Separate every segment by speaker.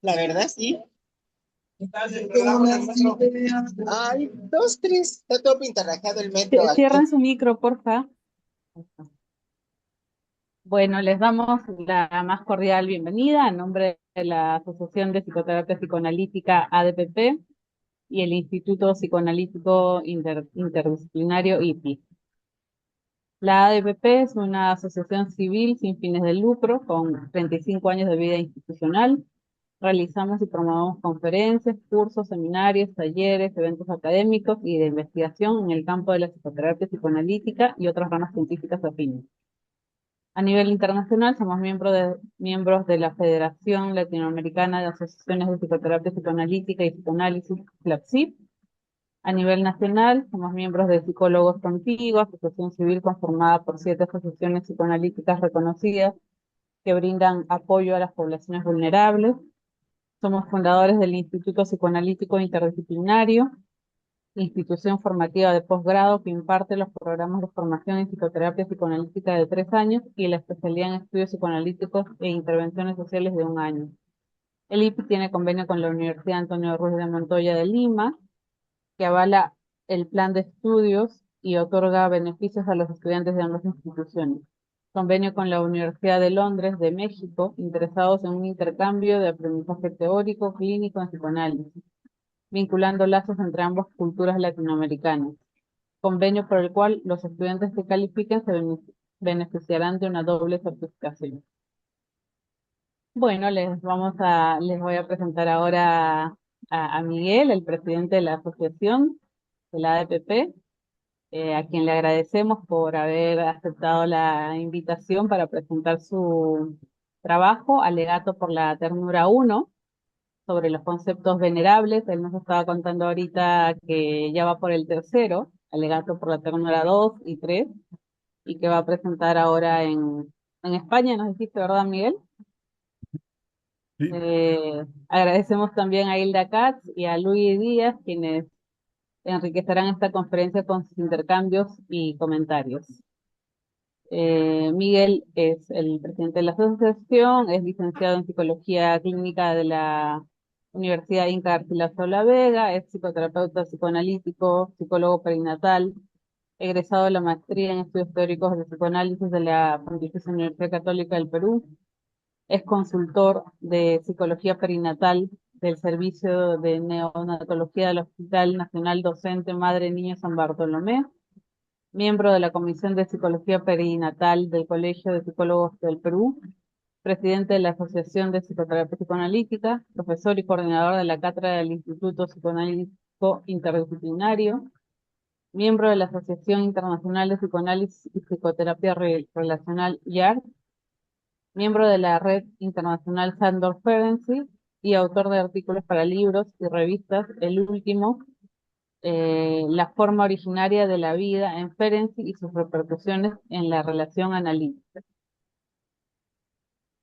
Speaker 1: La verdad, sí. Tengo unas ideas. Ay, dos, tres. Está todo pintarrajeado el metro aquí.
Speaker 2: Cierran su micro, porfa. Bueno, les damos la más cordial bienvenida en nombre de la Asociación de Psicoterapia Psicoanalítica ADPP y el Instituto Psicoanalítico Interdisciplinario IPI. La ADPP es una asociación civil sin fines de lucro con 35 años de vida institucional. Realizamos y promovemos conferencias, cursos, seminarios, talleres, eventos académicos y de investigación en el campo de la psicoterapia psicoanalítica y otras ramas científicas afines. A nivel internacional, somos miembros de la Federación Latinoamericana de Asociaciones de Psicoterapia Psicoanalítica y Psicoanálisis, FLAPSIP. A nivel nacional, somos miembros de Psicólogos Contigo, asociación civil conformada por 7 asociaciones psicoanalíticas reconocidas que brindan apoyo a las poblaciones vulnerables. Somos fundadores del Instituto Psicoanalítico Interdisciplinario, institución formativa de posgrado que imparte los programas de formación en psicoterapia psicoanalítica de 3 años y la especialidad en estudios psicoanalíticos e intervenciones sociales de 1 año. El IPI tiene convenio con la Universidad Antonio Ruiz de Montoya de Lima, que avala el plan de estudios y otorga beneficios a los estudiantes de ambas instituciones. Convenio con la Universidad de Londres de México, interesados en un intercambio de aprendizaje teórico, clínico en psicoanálisis, vinculando lazos entre ambas culturas latinoamericanas. Convenio por el cual los estudiantes que califiquen se beneficiarán de una doble certificación. Bueno, les voy a presentar ahora a Miguel, el presidente de la asociación de la ADPP, a quien le agradecemos por haber aceptado la invitación para presentar su trabajo, Alegato por la Ternura 1, sobre los conceptos venerables. Él nos estaba contando ahorita que ya va por el tercero, Alegato por la Ternura 2 y 3, y que va a presentar ahora en España, nos dijiste, ¿verdad, Miguel?
Speaker 3: Sí,
Speaker 2: Agradecemos también a Hilda Katz y a Luis Díaz, quienes enriquecerán esta conferencia con sus intercambios y comentarios. Miguel es el presidente de la asociación, es licenciado en Psicología Clínica de la Universidad Inca Garcilaso La Vega, es psicoterapeuta psicoanalítico, psicólogo perinatal, egresado de la maestría en estudios teóricos de psicoanálisis de la Pontificia Universidad Católica del Perú, es consultor de psicología perinatal del Servicio de Neonatología del Hospital Nacional Docente Madre Niño San Bartolomé, miembro de la Comisión de Psicología Perinatal del Colegio de Psicólogos del Perú, presidente de la Asociación de Psicoterapia Psicoanalítica, profesor y coordinador de la cátedra del Instituto Psicoanalítico Interdisciplinario, miembro de la Asociación Internacional de Psicoanálisis y Psicoterapia Relacional IARC, miembro de la Red Internacional Sandor Ferenczi y autor de artículos para libros y revistas, el último, La forma originaria de la vida en Ferenczi y sus repercusiones en la relación analítica.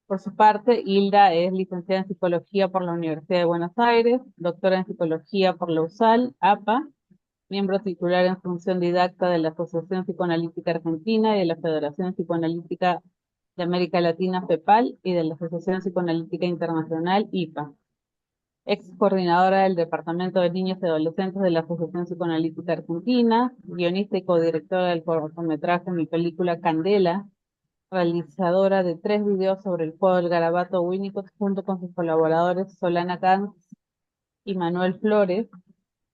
Speaker 2: Por su parte, Hilda es licenciada en Psicología por la Universidad de Buenos Aires, doctora en Psicología por la USAL, APA, miembro titular en función didacta de la Asociación Psicoanalítica Argentina y de la Federación Psicoanalítica de América Latina, FEPAL, y de la Asociación Psicoanalítica Internacional, IPA. Ex coordinadora del Departamento de Niños y Adolescentes de la Asociación Psicoanalítica Argentina, guionista y codirectora del cortometraje Mi Película Candela, realizadora de 3 videos sobre el juego del garabato Winnicott junto con sus colaboradores Solana Camps y Manuel Flores,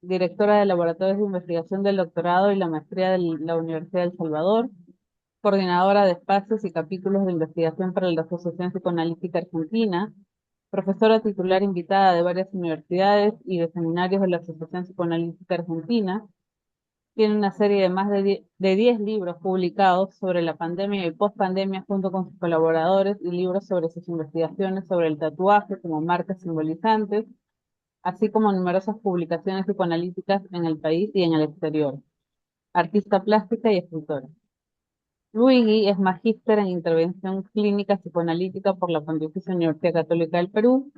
Speaker 2: directora de laboratorios de investigación del doctorado y la maestría de la Universidad de El Salvador, coordinadora de espacios y capítulos de investigación para la Asociación Psicoanalítica Argentina, profesora titular invitada de varias universidades y de seminarios de la Asociación Psicoanalítica Argentina. Tiene una serie de más de 10 libros publicados sobre la pandemia y pospandemia junto con sus colaboradores y libros sobre sus investigaciones sobre el tatuaje como marcas simbolizantes, así como numerosas publicaciones psicoanalíticas en el país y en el exterior. Artista plástica y escritora. Luigi es magíster en intervención clínica psicoanalítica por la Pontificia Universidad Católica del Perú,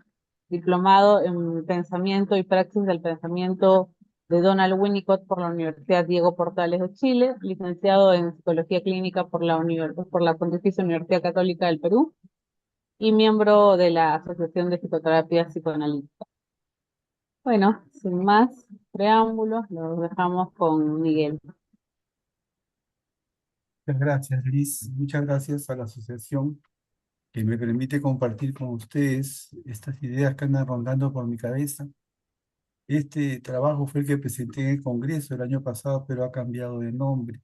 Speaker 2: diplomado en pensamiento y praxis del pensamiento de Donald Winnicott por la Universidad Diego Portales de Chile, licenciado en psicología clínica por la Pontificia Universidad Católica del Perú, y miembro de la Asociación de Psicoterapia Psicoanalítica. Bueno, sin más preámbulos, los dejamos con Miguel.
Speaker 3: Muchas gracias, Liz. Muchas gracias a la asociación que me permite compartir con ustedes estas ideas que andan rondando por mi cabeza. Este trabajo fue el que presenté en el Congreso el año pasado, pero ha cambiado de nombre.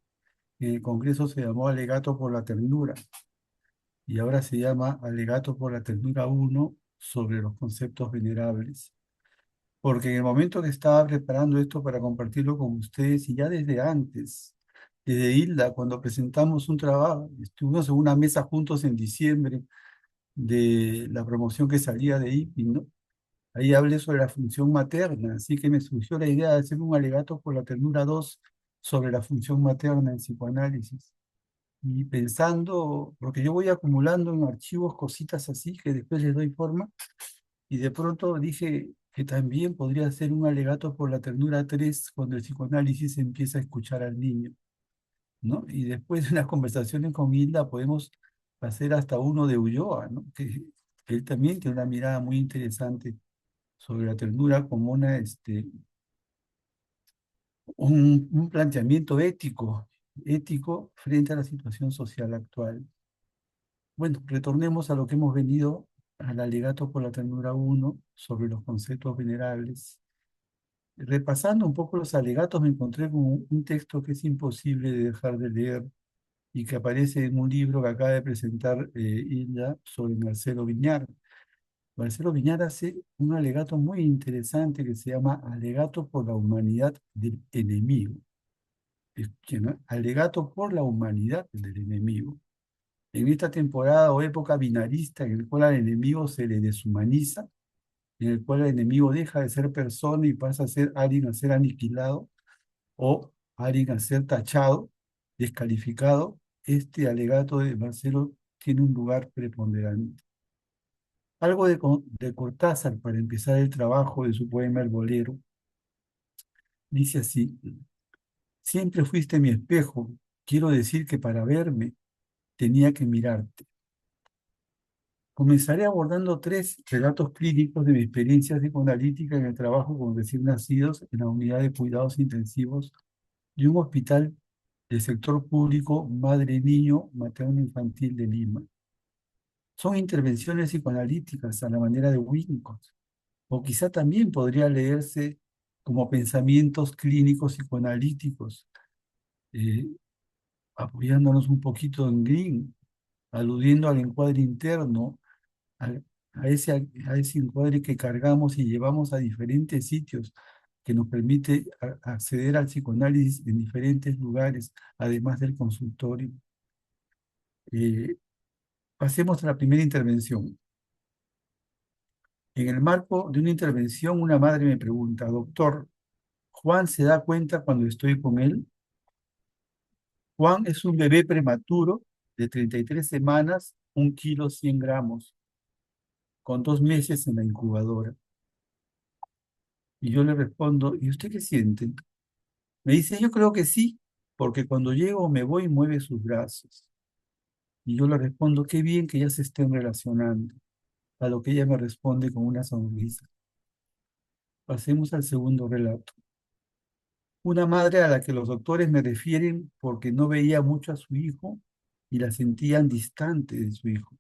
Speaker 3: En el Congreso se llamó Alegato por la Ternura y ahora se llama Alegato por la Ternura uno sobre los conceptos venerables. Porque en el momento que estaba preparando esto para compartirlo con ustedes, y ya desde antes, desde Hilda, cuando presentamos un trabajo, estuvimos en una mesa juntos en diciembre de la promoción que salía de IPI, ¿no? Ahí hablé sobre la función materna, así que me surgió la idea de hacer un alegato por la ternura 2 sobre la función materna en psicoanálisis. Y pensando, porque yo voy acumulando en archivos cositas así que después les doy forma, y de pronto dije que también podría ser un alegato por la ternura 3 cuando el psicoanálisis empieza a escuchar al niño, ¿no? Y después de unas conversaciones con Hilda podemos hacer hasta uno de Ulloa, ¿no? Que él también tiene una mirada muy interesante sobre la ternura como un planteamiento ético frente a la situación social actual. Bueno, retornemos a lo que hemos venido al alegato por la ternura uno sobre los conceptos venerables. Repasando un poco los alegatos, me encontré con un texto que es imposible de dejar de leer y que aparece en un libro que acaba de presentar Hilda sobre Marcelo Viñar. Marcelo Viñar hace un alegato muy interesante que se llama Alegato por la humanidad del enemigo. ¿No? Alegato por la humanidad del enemigo. En esta temporada o época binarista en el cual al enemigo se le deshumaniza, en el cual el enemigo deja de ser persona y pasa a ser alguien a ser aniquilado o alguien a ser tachado, descalificado, este alegato de Marcelo tiene un lugar preponderante. Algo de Cortázar para empezar el trabajo de su poema El Bolero. Dice así: siempre fuiste mi espejo, quiero decir que para verme tenía que mirarte. Comenzaré abordando 3 relatos clínicos de mi experiencia psicoanalítica en el trabajo con recién nacidos en la unidad de cuidados intensivos de un hospital del sector público Madre-Niño Materno-Infantil de Lima. Son intervenciones psicoanalíticas a la manera de Winnicott, o quizá también podría leerse como pensamientos clínicos psicoanalíticos, eh, apoyándonos un poquito en Green, aludiendo al encuadre interno, a, a ese encuadre que cargamos y llevamos a diferentes sitios, que nos permite acceder al psicoanálisis en diferentes lugares, además del consultorio. Eh, Pasemos a la primera intervención. En el marco de una intervención, una madre me pregunta: doctor, ¿Juan se da cuenta cuando estoy con él? Juan es un bebé prematuro de 33 semanas, 1 kilo 100 gramos, con 2 meses en la incubadora. Y yo le respondo: ¿y usted qué siente? Me dice: yo creo que sí, porque cuando llego me voy y mueve sus brazos. Y yo le respondo: qué bien que ya se estén relacionando. A lo que ella me responde con una sonrisa. Pasemos al segundo relato. Una madre a la que los doctores me refieren porque no veía mucho a su hijo y la sentían distante de su hijo,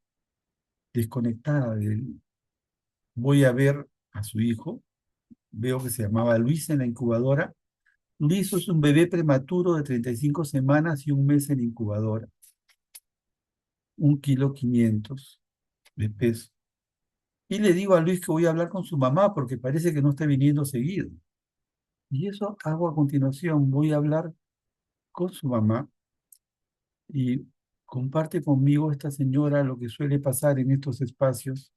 Speaker 3: desconectada de él. Voy a ver a su hijo, veo que se llamaba Luis en la incubadora. Luis es un bebé prematuro de 35 semanas y 1 mes en incubadora, 1 kilo 500 de peso. Y le digo a Luis que voy a hablar con su mamá porque parece que no está viniendo seguido. Y eso hago a continuación, voy a hablar con su mamá y comparte conmigo esta señora lo que suele pasar en estos espacios,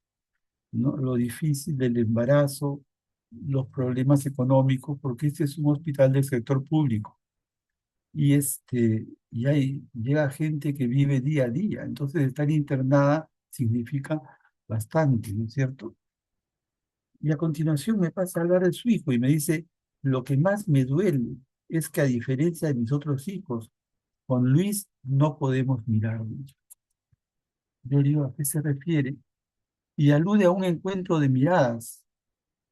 Speaker 3: ¿no? Lo difícil del embarazo, los problemas económicos, porque este es un hospital del sector público. Llega gente que vive día a día, entonces estar internada significa bastante, ¿no es cierto? Y a continuación me pasa a hablar de su hijo y me dice: lo que más me duele es que a diferencia de mis otros hijos, con Luis no podemos mirarnos. Yo le digo: ¿a qué se refiere? y alude a un encuentro de miradas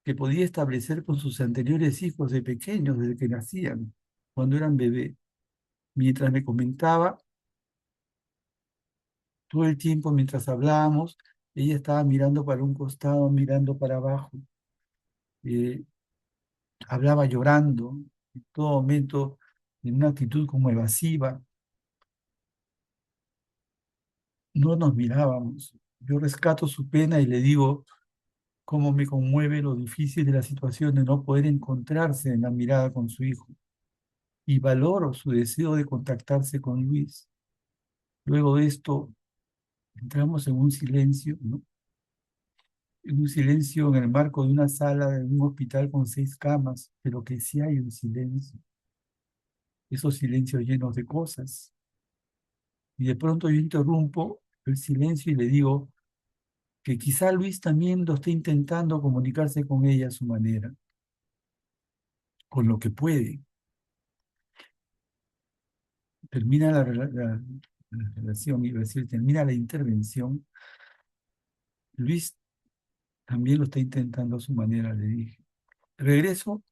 Speaker 3: que podía establecer con sus anteriores hijos de pequeños, desde que nacían, cuando eran bebé. Mientras me comentaba, todo el tiempo mientras hablábamos, ella estaba mirando para un costado, mirando para abajo, eh, hablaba llorando, en todo momento en una actitud como evasiva. No nos mirábamos. Yo rescato su pena y le digo cómo me conmueve lo difícil de la situación de no poder encontrarse en la mirada con su hijo. Y valoro su deseo de contactarse con Luis. Luego de esto, entramos en un silencio, ¿no? En un silencio en el marco de una sala de un hospital con 6 camas, pero que sí hay un silencio, esos silencios llenos de cosas. Y de pronto yo interrumpo el silencio y le digo que quizá Luis también lo esté intentando comunicarse con ella a su manera, con lo que puede. Termina la relación, iba a decir, termina la intervención. Luis también lo está intentando a su manera, le dije. Regreso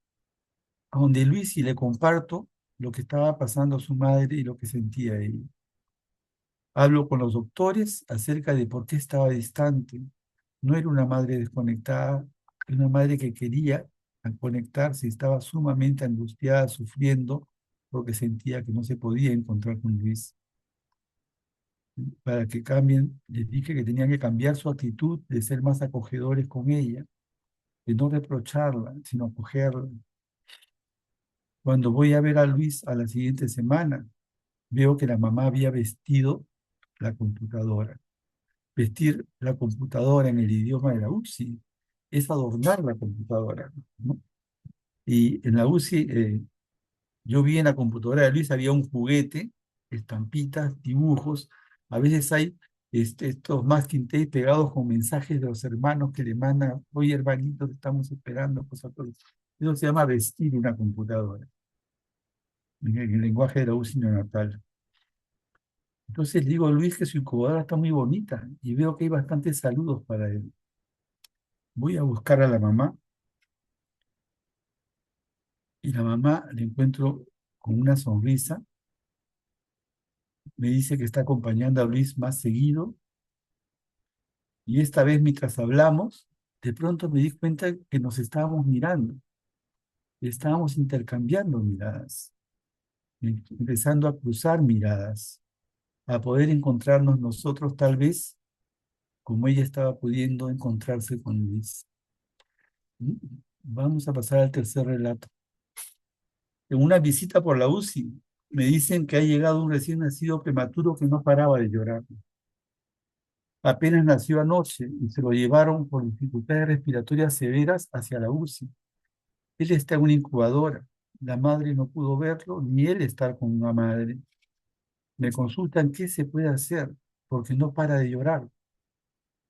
Speaker 3: a donde Luis y le comparto lo que estaba pasando a su madre y lo que sentía ella. Hablo con los doctores acerca de por qué estaba distante. No era una madre desconectada, era una madre que quería conectarse, estaba sumamente angustiada, sufriendo, porque sentía que no se podía encontrar con Luis. Para que cambien, les dije que tenían que cambiar su actitud de ser más acogedores con ella, de no reprocharla, sino acogerla. Cuando voy a ver a Luis a la siguiente semana, veo que la mamá había vestido la computadora. Vestir la computadora en el idioma de la UCI es adornar la computadora, ¿no? Y en la UCI, yo vi en la computadora de Luis, había un juguete, estampitas, dibujos. A veces hay estos masking tape pegados con mensajes de los hermanos que le mandan: oye, hermanito, te estamos esperando, cosas por eso. Eso se llama vestir una computadora, en el lenguaje de la UCI neonatal. Entonces digo a Luis que su incubadora está muy bonita y veo que hay bastantes saludos para él. Voy a buscar a la mamá y la mamá la encuentro con una sonrisa. Me dice que está acompañando a Luis más seguido y esta vez mientras hablamos, de pronto me di cuenta que nos estábamos mirando, estábamos intercambiando miradas, empezando a cruzar miradas, a poder encontrarnos nosotros tal vez como ella estaba pudiendo encontrarse con Luis. Vamos a pasar al tercer relato. En una visita por la UCI, me dicen que ha llegado un recién nacido prematuro que no paraba de llorar. Apenas nació anoche y se lo llevaron por dificultades respiratorias severas hacia la UCI. Él está en una incubadora. La madre no pudo verlo, ni él estar con una madre. Me consultan qué se puede hacer, porque no para de llorar.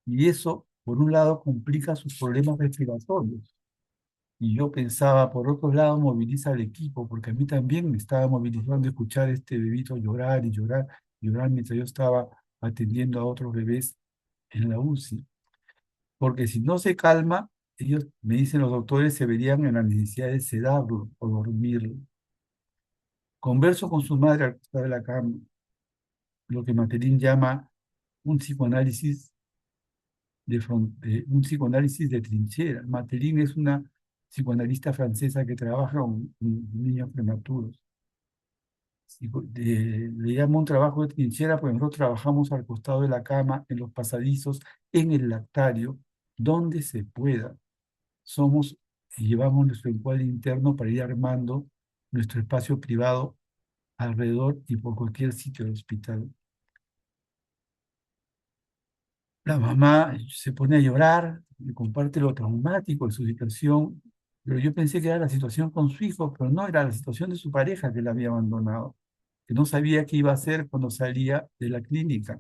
Speaker 3: Y eso, por un lado, complica sus problemas respiratorios. Y yo pensaba, por otro lado, moviliza al equipo, porque a mí también me estaba movilizando escuchar a este bebito llorar y llorar, llorar mientras yo estaba atendiendo a otros bebés en la UCI. Porque si no se calma, ellos, me dicen los doctores, se verían en la necesidad de sedarlo o dormirlo. Converso con su madre al costado de la cama, lo que Matelín llama un psicoanálisis un psicoanálisis de trinchera. Matelín es una psicoanalista francesa que trabaja con niños prematuros. Le llama un trabajo de trinchera porque nosotros trabajamos al costado de la cama, en los pasadizos, en el lactario, donde se pueda. Somos y llevamos nuestro encuadre interno para ir armando nuestro espacio privado alrededor y por cualquier sitio del hospital. La mamá se pone a llorar, me comparte lo traumático de su situación, pero yo pensé que era la situación con su hijo, pero no, era la situación de su pareja que la había abandonado, que no sabía qué iba a hacer cuando salía de la clínica,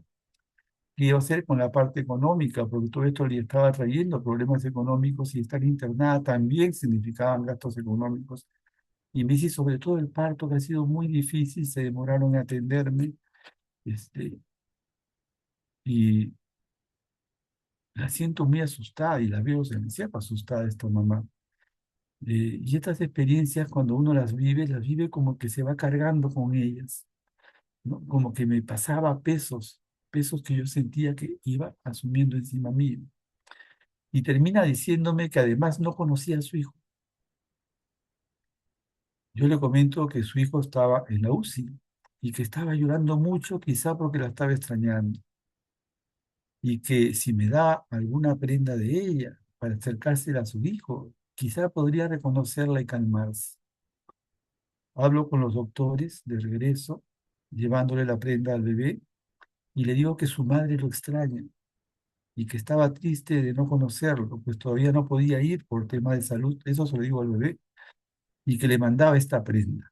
Speaker 3: qué iba a hacer con la parte económica, porque todo esto le estaba trayendo problemas económicos y estar internada también significaban gastos económicos. Y me dice sobre todo el parto, que ha sido muy difícil, se demoraron en atenderme, este, y La siento muy asustada y la veo demasiado asustada esta mamá. Y estas experiencias, cuando uno las vive como que se va cargando con ellas, ¿no? Como que me pasaba pesos, pesos que yo sentía que iba asumiendo encima mío. Y termina diciéndome que además no conocía a su hijo. Yo le comento que su hijo estaba en la UCI y que estaba llorando mucho, quizá porque la estaba extrañando, y que si me da alguna prenda de ella para acercársela a su hijo, quizá podría reconocerla y calmarse. Hablo con los doctores de regreso, llevándole la prenda al bebé, y le digo que su madre lo extraña y que estaba triste de no conocerlo, pues todavía no podía ir por tema de salud, eso se lo digo al bebé, y que le mandaba esta prenda.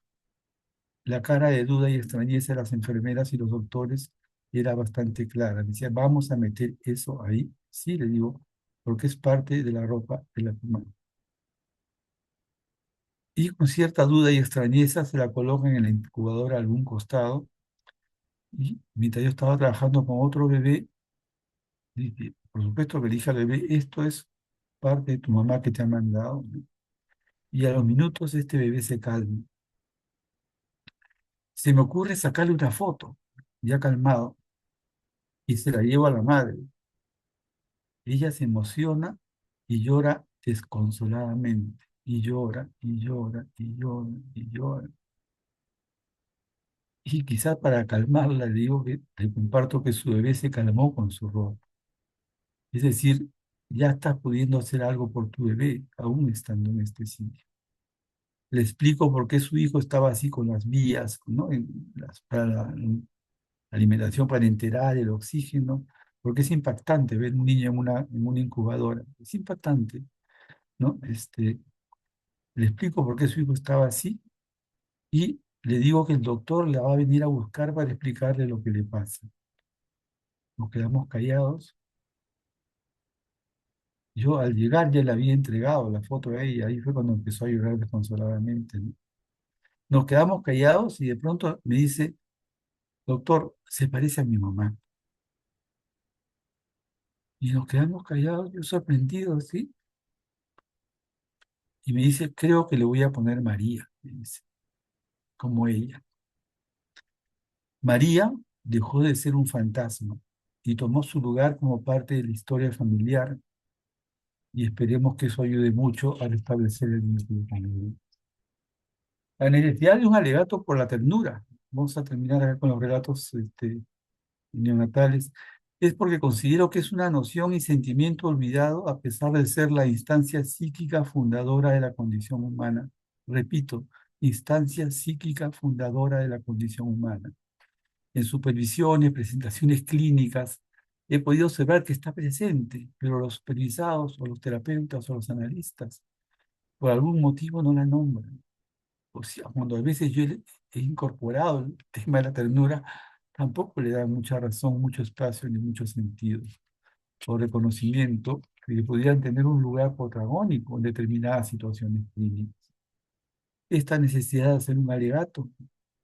Speaker 3: La cara de duda y extrañeza de las enfermeras y los doctores era bastante clara. Me decía, vamos a meter eso ahí. Sí, le digo, porque es parte de la ropa de la mamá. Y con cierta duda y extrañeza se la colocan en la incubadora a algún costado. Y mientras yo estaba trabajando con otro bebé, dije, por supuesto que le dije al bebé, esto es parte de tu mamá que te ha mandado, ¿no? Y a los minutos este bebé se calma. Se me ocurre sacarle una foto, ya calmado, y se la llevo a la madre. Ella se emociona y llora desconsoladamente. Y llora, y llora, y llora, y llora. Y quizás para calmarla le digo que le comparto que su bebé se calmó con su ropa. Es decir, ya estás pudiendo hacer algo por tu bebé, aún estando en este sitio. Le explico por qué su hijo estaba así con las vías, ¿no? Para la alimentación parenteral, el oxígeno, porque es impactante ver un niño en una incubadora. Es impactante, ¿no? Le explico por qué su hijo estaba así y le digo que el doctor la va a venir a buscar para explicarle lo que le pasa. Nos quedamos callados. Yo al llegar ya le había entregado la foto a ella, ahí fue cuando empezó a llorar desconsoladamente, ¿no? Nos quedamos callados y de pronto me dice, doctor, se parece a mi mamá. Y nos quedamos callados, yo sorprendido, ¿sí? Y me dice, creo que le voy a poner María, me dice, como ella. María dejó de ser un fantasma y tomó su lugar como parte de la historia familiar, y esperemos que eso ayude mucho a restablecer el vínculo familiar. La necesidad de un alegato por la ternura, vamos a terminar acá con los relatos neonatales, es porque considero que es una noción y sentimiento olvidado a pesar de ser la instancia psíquica fundadora de la condición humana. Repito, instancia psíquica fundadora de la condición humana. En supervisiones, presentaciones clínicas, he podido observar que está presente, pero los supervisados o los terapeutas o los analistas por algún motivo no la nombran. O sea, cuando a veces yo he incorporado el tema de la ternura, tampoco le da mucha razón, mucho espacio ni mucho sentido o reconocimiento que podrían tener un lugar protagónico en determinadas situaciones clínicas. Esta necesidad de hacer un alegato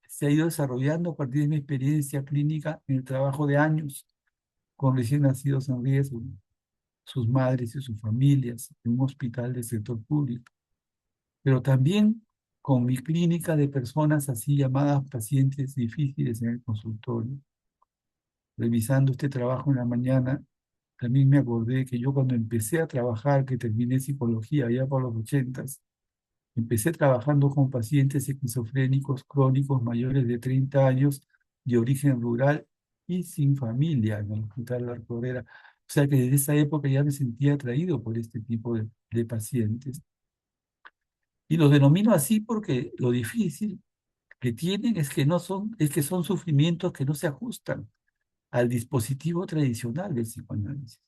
Speaker 3: se ha ido desarrollando a partir de mi experiencia clínica en el trabajo de años con recién nacidos en riesgo, sus madres y sus familias, en un hospital del sector público, pero también con mi clínica de personas así llamadas pacientes difíciles en el consultorio. Revisando este trabajo en la mañana, también me acordé que yo cuando empecé a trabajar, que terminé psicología ya por los 80, empecé trabajando con pacientes esquizofrénicos crónicos mayores de 30 años de origen rural y sin familia en el Hospital La Arcorera. O sea que desde esa época ya me sentía atraído por este tipo de pacientes. Y los denomino así porque lo difícil que tienen es que, no son, es que son sufrimientos que no se ajustan al dispositivo tradicional del psicoanálisis.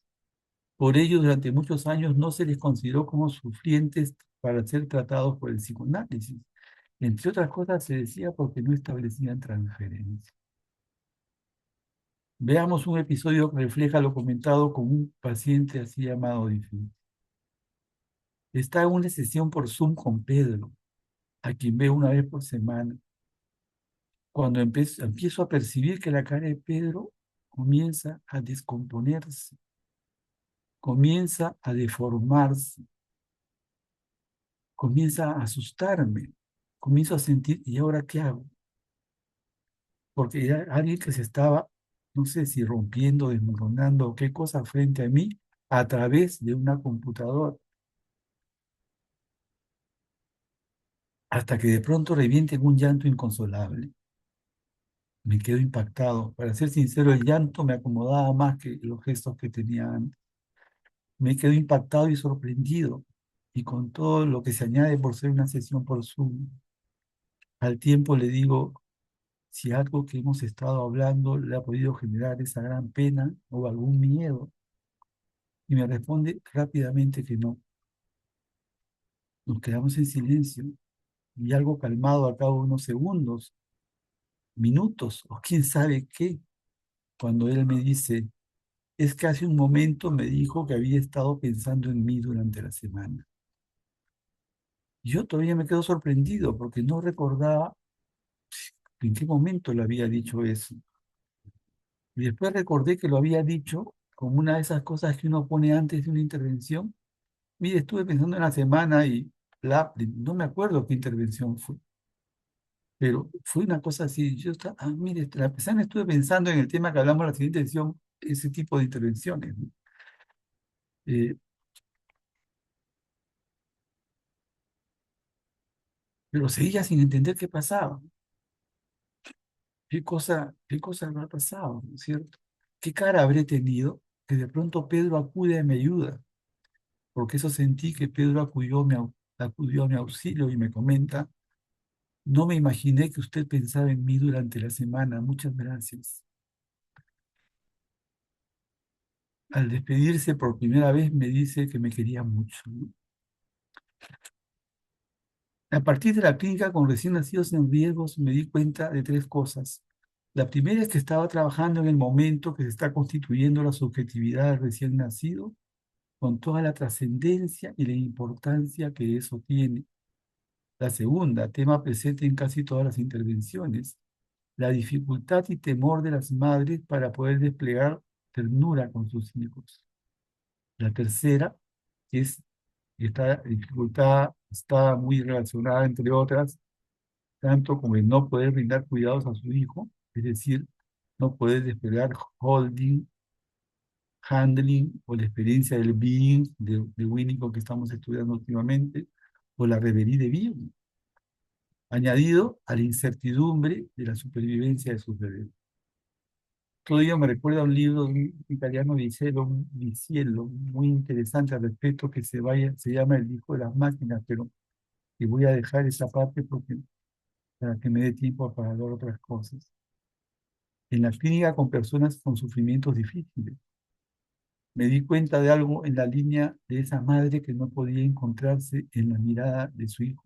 Speaker 3: Por ello, durante muchos años no se les consideró como sufrientes para ser tratados por el psicoanálisis. Entre otras cosas, se decía porque no establecían transferencia. Veamos un episodio que refleja lo comentado con un paciente así llamado difícil. Está en una sesión por Zoom con Pedro, a quien veo una vez por semana. Cuando empiezo a percibir que la cara de Pedro comienza a descomponerse, comienza a deformarse, comienza a asustarme, comienzo a sentir, ¿y ahora qué hago? Porque era alguien que se estaba, no sé si rompiendo, desmoronando o qué cosa frente a mí a través de una computadora, hasta que de pronto reviente en un llanto inconsolable. Me quedo impactado. Para ser sincero, el llanto me acomodaba más que los gestos que tenía antes. Me quedo impactado y sorprendido, y con todo lo que se añade por ser una sesión por Zoom. Al tiempo le digo si algo que hemos estado hablando le ha podido generar esa gran pena o algún miedo, y me responde rápidamente que no. Nos quedamos en silencio y algo calmado al cabo de unos segundos, minutos o quién sabe qué, cuando él me dice, es que hace un momento me dijo que había estado pensando en mí durante la semana. Yo todavía me quedo sorprendido porque no recordaba en qué momento le había dicho eso. Y después recordé que lo había dicho como una de esas cosas que uno pone antes de una intervención. Mire, estuve pensando en la semana y no me acuerdo qué intervención fue, pero fue una cosa así. Yo estaba, mire, la semana estuve pensando en el tema que hablamos en la siguiente sesión, ese tipo de intervenciones, ¿no? Eh, pero seguía sin entender qué pasaba. Qué cosa habrá pasado, ¿no es cierto? ¿Qué cara habré tenido que de pronto Pedro acude a mi ayuda? Porque eso sentí que Pedro acudió a mi auxilio y me comenta, no me imaginé que usted pensaba en mí durante la semana, muchas gracias. Al despedirse por primera vez me dice que me quería mucho, ¿no? A partir de la clínica con recién nacidos en riesgos me di cuenta de tres cosas. La primera es que estaba trabajando en el momento que se está constituyendo la subjetividad del recién nacido, con toda la trascendencia y la importancia que eso tiene. La segunda, tema presente en casi todas las intervenciones, la dificultad y temor de las madres para poder desplegar ternura con sus hijos. La tercera es que esta dificultad está muy relacionada, entre otras, tanto como el no poder brindar cuidados a su hijo, es decir, no poder desplegar holding, handling o la experiencia del being de Winnicott que estamos estudiando últimamente, o la reverie de being, añadido a la incertidumbre de la supervivencia de sus bebés. Todo ello me recuerda a un libro de un italiano, Viciello, muy interesante al respecto, que se llama El hijo de las máquinas, pero que voy a dejar esa parte porque, para que me dé tiempo para hablar otras cosas. En la clínica con personas con sufrimientos difíciles, me di cuenta de algo en la línea de esa madre que no podía encontrarse en la mirada de su hijo.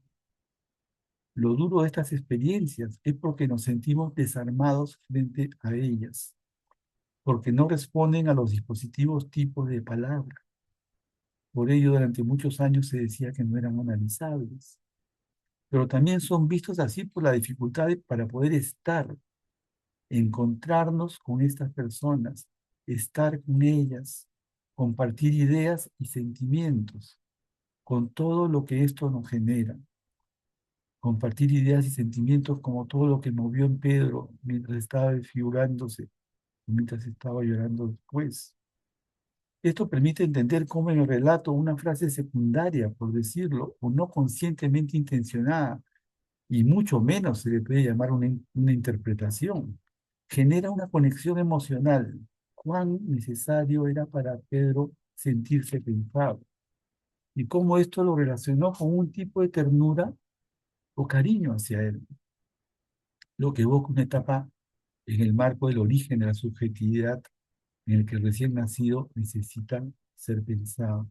Speaker 3: Lo duro de estas experiencias es porque nos sentimos desarmados frente a ellas, porque no responden a los dispositivos tipos de palabra. Por ello, durante muchos años se decía que no eran analizables, pero también son vistos así por la dificultad para poder estar, encontrarnos con estas personas, estar con ellas, compartir ideas y sentimientos, con todo lo que esto nos genera. Compartir ideas y sentimientos como todo lo que movió en Pedro mientras estaba desfigurándose, mientras estaba llorando después. Esto permite entender cómo en el relato una frase secundaria, por decirlo, o no conscientemente intencionada, y mucho menos se le puede llamar una interpretación, genera una conexión emocional. Cuán necesario era para Pedro sentirse pensado, y cómo esto lo relacionó con un tipo de ternura o cariño hacia él, lo que evoca una etapa en el marco del origen de la subjetividad en el que el recién nacido necesita ser pensado.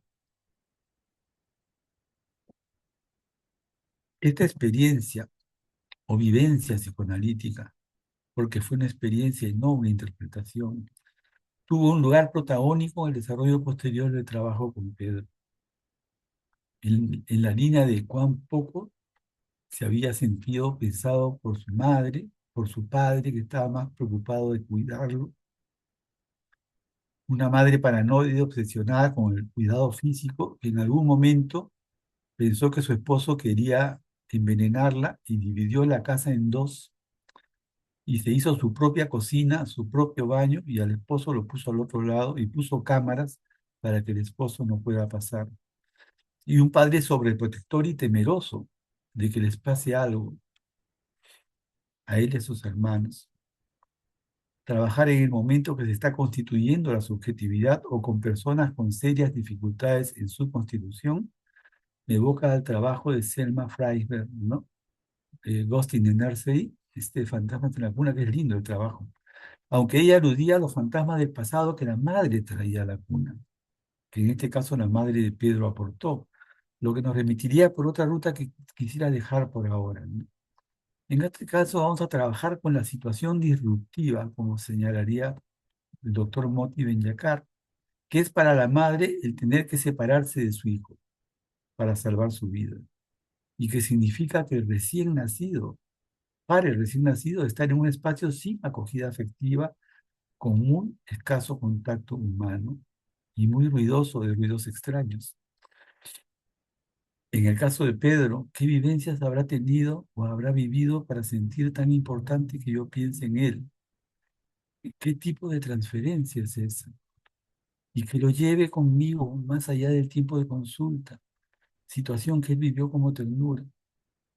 Speaker 3: Esta experiencia o vivencia psicoanalítica, porque fue una experiencia y no una interpretación, tuvo un lugar protagónico en el desarrollo posterior del trabajo con Pedro, en la línea de cuán poco se había sentido pensado por su madre, por su padre, que estaba más preocupado de cuidarlo, una madre paranoide obsesionada con el cuidado físico que en algún momento pensó que su esposo quería envenenarla y dividió la casa en dos y se hizo su propia cocina, su propio baño y al esposo lo puso al otro lado y puso cámaras para que el esposo no pueda pasar. Y un padre sobreprotector y temeroso de que les pase algo a él y a sus hermanos. Trabajar en el momento que se está constituyendo la subjetividad o con personas con serias dificultades en su constitución, me evoca al trabajo de Selma Freisberg, ¿no? Ghost in the Nursery, este fantasma en la cuna, que es lindo el trabajo. Aunque ella aludía a los fantasmas del pasado que la madre traía a la cuna, que en este caso la madre de Pedro aportó, lo que nos remitiría por otra ruta que quisiera dejar por ahora, ¿no? En este caso vamos a trabajar con la situación disruptiva, como señalaría el doctor Moti Benyacar, que es para la madre el tener que separarse de su hijo para salvar su vida, y que significa que el recién nacido, para el recién nacido, estar en un espacio sin acogida afectiva, con un escaso contacto humano y muy ruidoso de ruidos extraños. En el caso de Pedro, ¿qué vivencias habrá tenido o habrá vivido para sentir tan importante que yo piense en él? ¿Qué tipo de transferencia es esa? Y que lo lleve conmigo más allá del tiempo de consulta, situación que él vivió como ternura,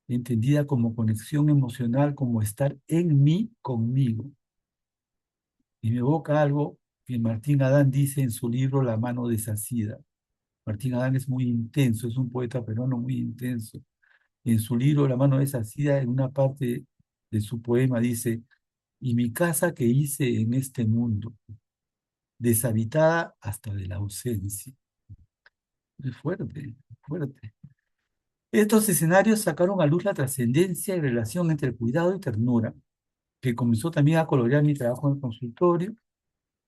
Speaker 3: entendida como conexión emocional, como estar en mí conmigo. Y me evoca algo que Martín Adán dice en su libro La mano desasida. Martín Adán es muy intenso, es un poeta peruano muy intenso. En su libro La mano desasida, en una parte de su poema dice: y mi casa que hice en este mundo, deshabitada hasta de la ausencia. Es fuerte, fuerte. Estos escenarios sacaron a luz la trascendencia y relación entre el cuidado y ternura, que comenzó también a colorear mi trabajo en el consultorio.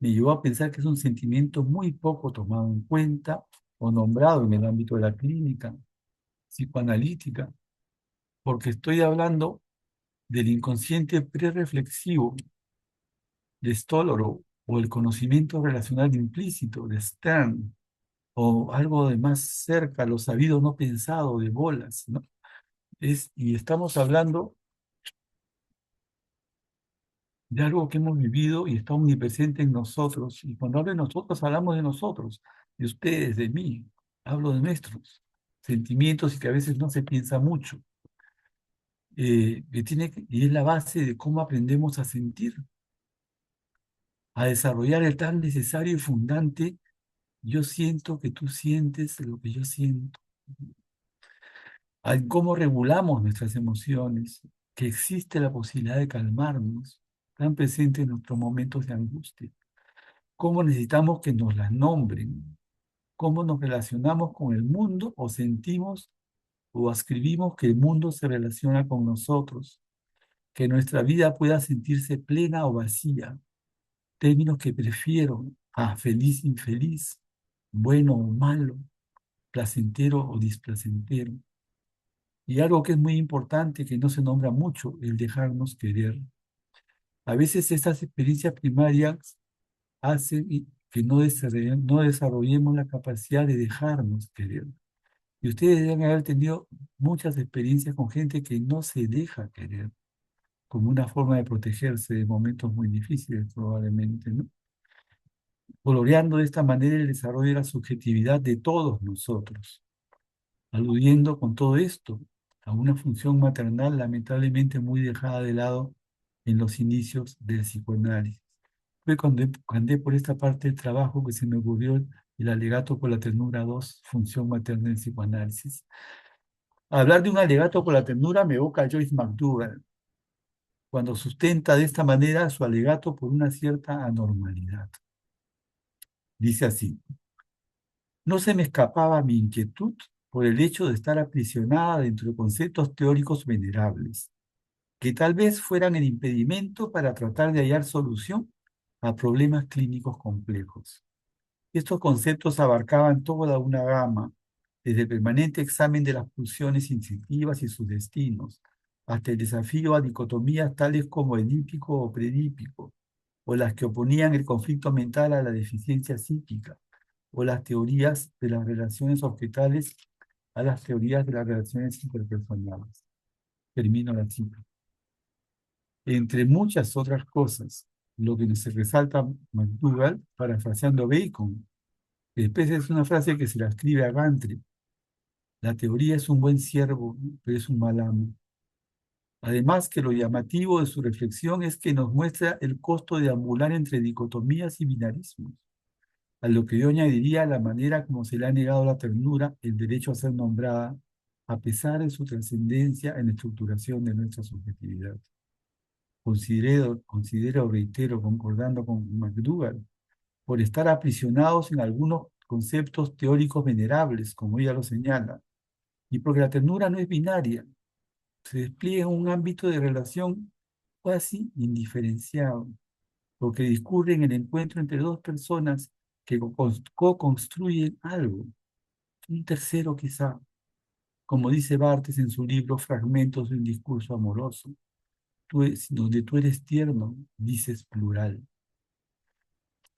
Speaker 3: Me llevó a pensar que es un sentimiento muy poco tomado en cuenta o nombrado en el ámbito de la clínica psicoanalítica, porque estoy hablando del inconsciente prereflexivo de Stolorow o el conocimiento relacional implícito de Stern o algo de más cerca, lo sabido no pensado de Bolas, ¿no? Y estamos hablando de algo que hemos vivido y está omnipresente en nosotros. Y cuando hablo de nosotros, hablamos de nosotros, de ustedes, de mí. Hablo de nuestros sentimientos y que a veces no se piensa mucho. Y es la base de cómo aprendemos a sentir, a desarrollar el tan necesario y fundante yo siento que tú sientes lo que yo siento, a cómo regulamos nuestras emociones, que existe la posibilidad de calmarnos, tan presente en nuestros momentos de angustia, cómo necesitamos que nos las nombren, cómo nos relacionamos con el mundo o sentimos o ascribimos que el mundo se relaciona con nosotros, que nuestra vida pueda sentirse plena o vacía, términos que prefiero a feliz, infeliz, bueno o malo, placentero o displacentero. Y algo que es muy importante, que no se nombra mucho, el dejarnos querer. A veces estas experiencias primarias hacen que no desarrollemos la capacidad de dejarnos querer. Y ustedes deben haber tenido muchas experiencias con gente que no se deja querer, como una forma de protegerse de momentos muy difíciles, probablemente, ¿no? Coloreando de esta manera el desarrollo de la subjetividad de todos nosotros, aludiendo con todo esto a una función maternal lamentablemente muy dejada de lado en los inicios del psicoanálisis. Fue cuando andé por esta parte del trabajo que se me ocurrió el alegato por la ternura 2, función materna en psicoanálisis. Hablar de un alegato por la ternura me evoca a Joyce McDougall, cuando sustenta de esta manera su alegato por una cierta anormalidad. Dice así: no se me escapaba mi inquietud por el hecho de estar aprisionada dentro de conceptos teóricos venerables, que tal vez fueran el impedimento para tratar de hallar solución a problemas clínicos complejos. Estos conceptos abarcaban toda una gama, desde el permanente examen de las pulsiones instintivas y sus destinos, hasta el desafío a dicotomías tales como edípico o predípico, o las que oponían el conflicto mental a la deficiencia psíquica, o las teorías de las relaciones objetales a las teorías de las relaciones interpersonales. Termino la cita. Entre muchas otras cosas, lo que se resalta McDougall, parafraseando Bacon, que después es una frase que se la escribe a Gantry: la teoría es un buen siervo, pero es un mal amo. Además, que lo llamativo de su reflexión es que nos muestra el costo de ambular entre dicotomías y binarismos, a lo que yo añadiría la manera como se le ha negado a la ternura el derecho a ser nombrada, a pesar de su trascendencia en la estructuración de nuestra subjetividad. Reitero, concordando con McDougall, por estar aprisionados en algunos conceptos teóricos venerables, como ella lo señala, y porque la ternura no es binaria, se despliega en un ámbito de relación casi indiferenciado, porque discurre en el encuentro entre dos personas que co-construyen algo, un tercero quizá, como dice Barthes en su libro Fragmentos de un discurso amoroso, donde tú eres tierno, dices plural.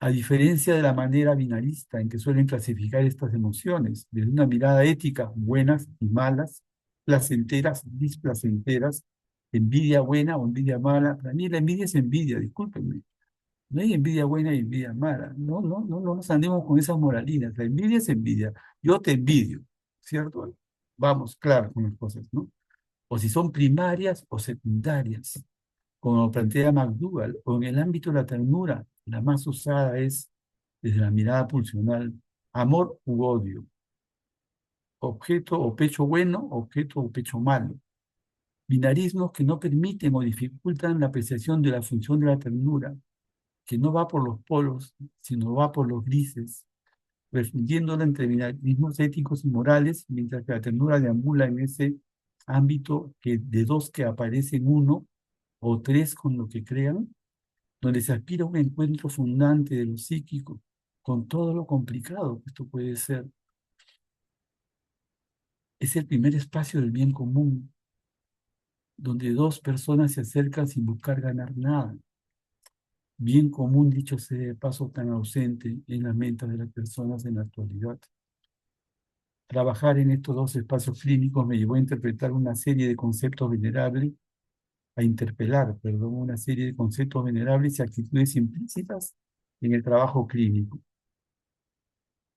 Speaker 3: A diferencia de la manera binarista en que suelen clasificar estas emociones, desde una mirada ética, buenas y malas, placenteras, displacenteras, envidia buena o envidia mala. Para mí la envidia es envidia, discúlpenme. No hay envidia buena y envidia mala. No nos andemos con esas moralinas. La envidia es envidia. Yo te envidio, ¿cierto? Vamos, claro, con las cosas, ¿no? O si son primarias o secundarias, como plantea McDougall, o en el ámbito de la ternura, la más usada es, desde la mirada pulsional, amor u odio, objeto o pecho bueno, objeto o pecho malo. Binarismos que no permiten o dificultan la apreciación de la función de la ternura, que no va por los polos, sino va por los grises, refundiéndola entre binarismos éticos y morales, mientras que la ternura deambula en ese ámbito que de dos que aparecen uno o tres con lo que crean, donde se aspira a un encuentro fundante de lo psíquico, con todo lo complicado que esto puede ser. Es el primer espacio del bien común, donde dos personas se acercan sin buscar ganar nada. Bien común, dicho sea de paso, tan ausente en las mentes de las personas en la actualidad. Trabajar en estos dos espacios clínicos me llevó a interpretar una serie de conceptos venerables, una serie de conceptos venerables y actitudes implícitas en el trabajo clínico,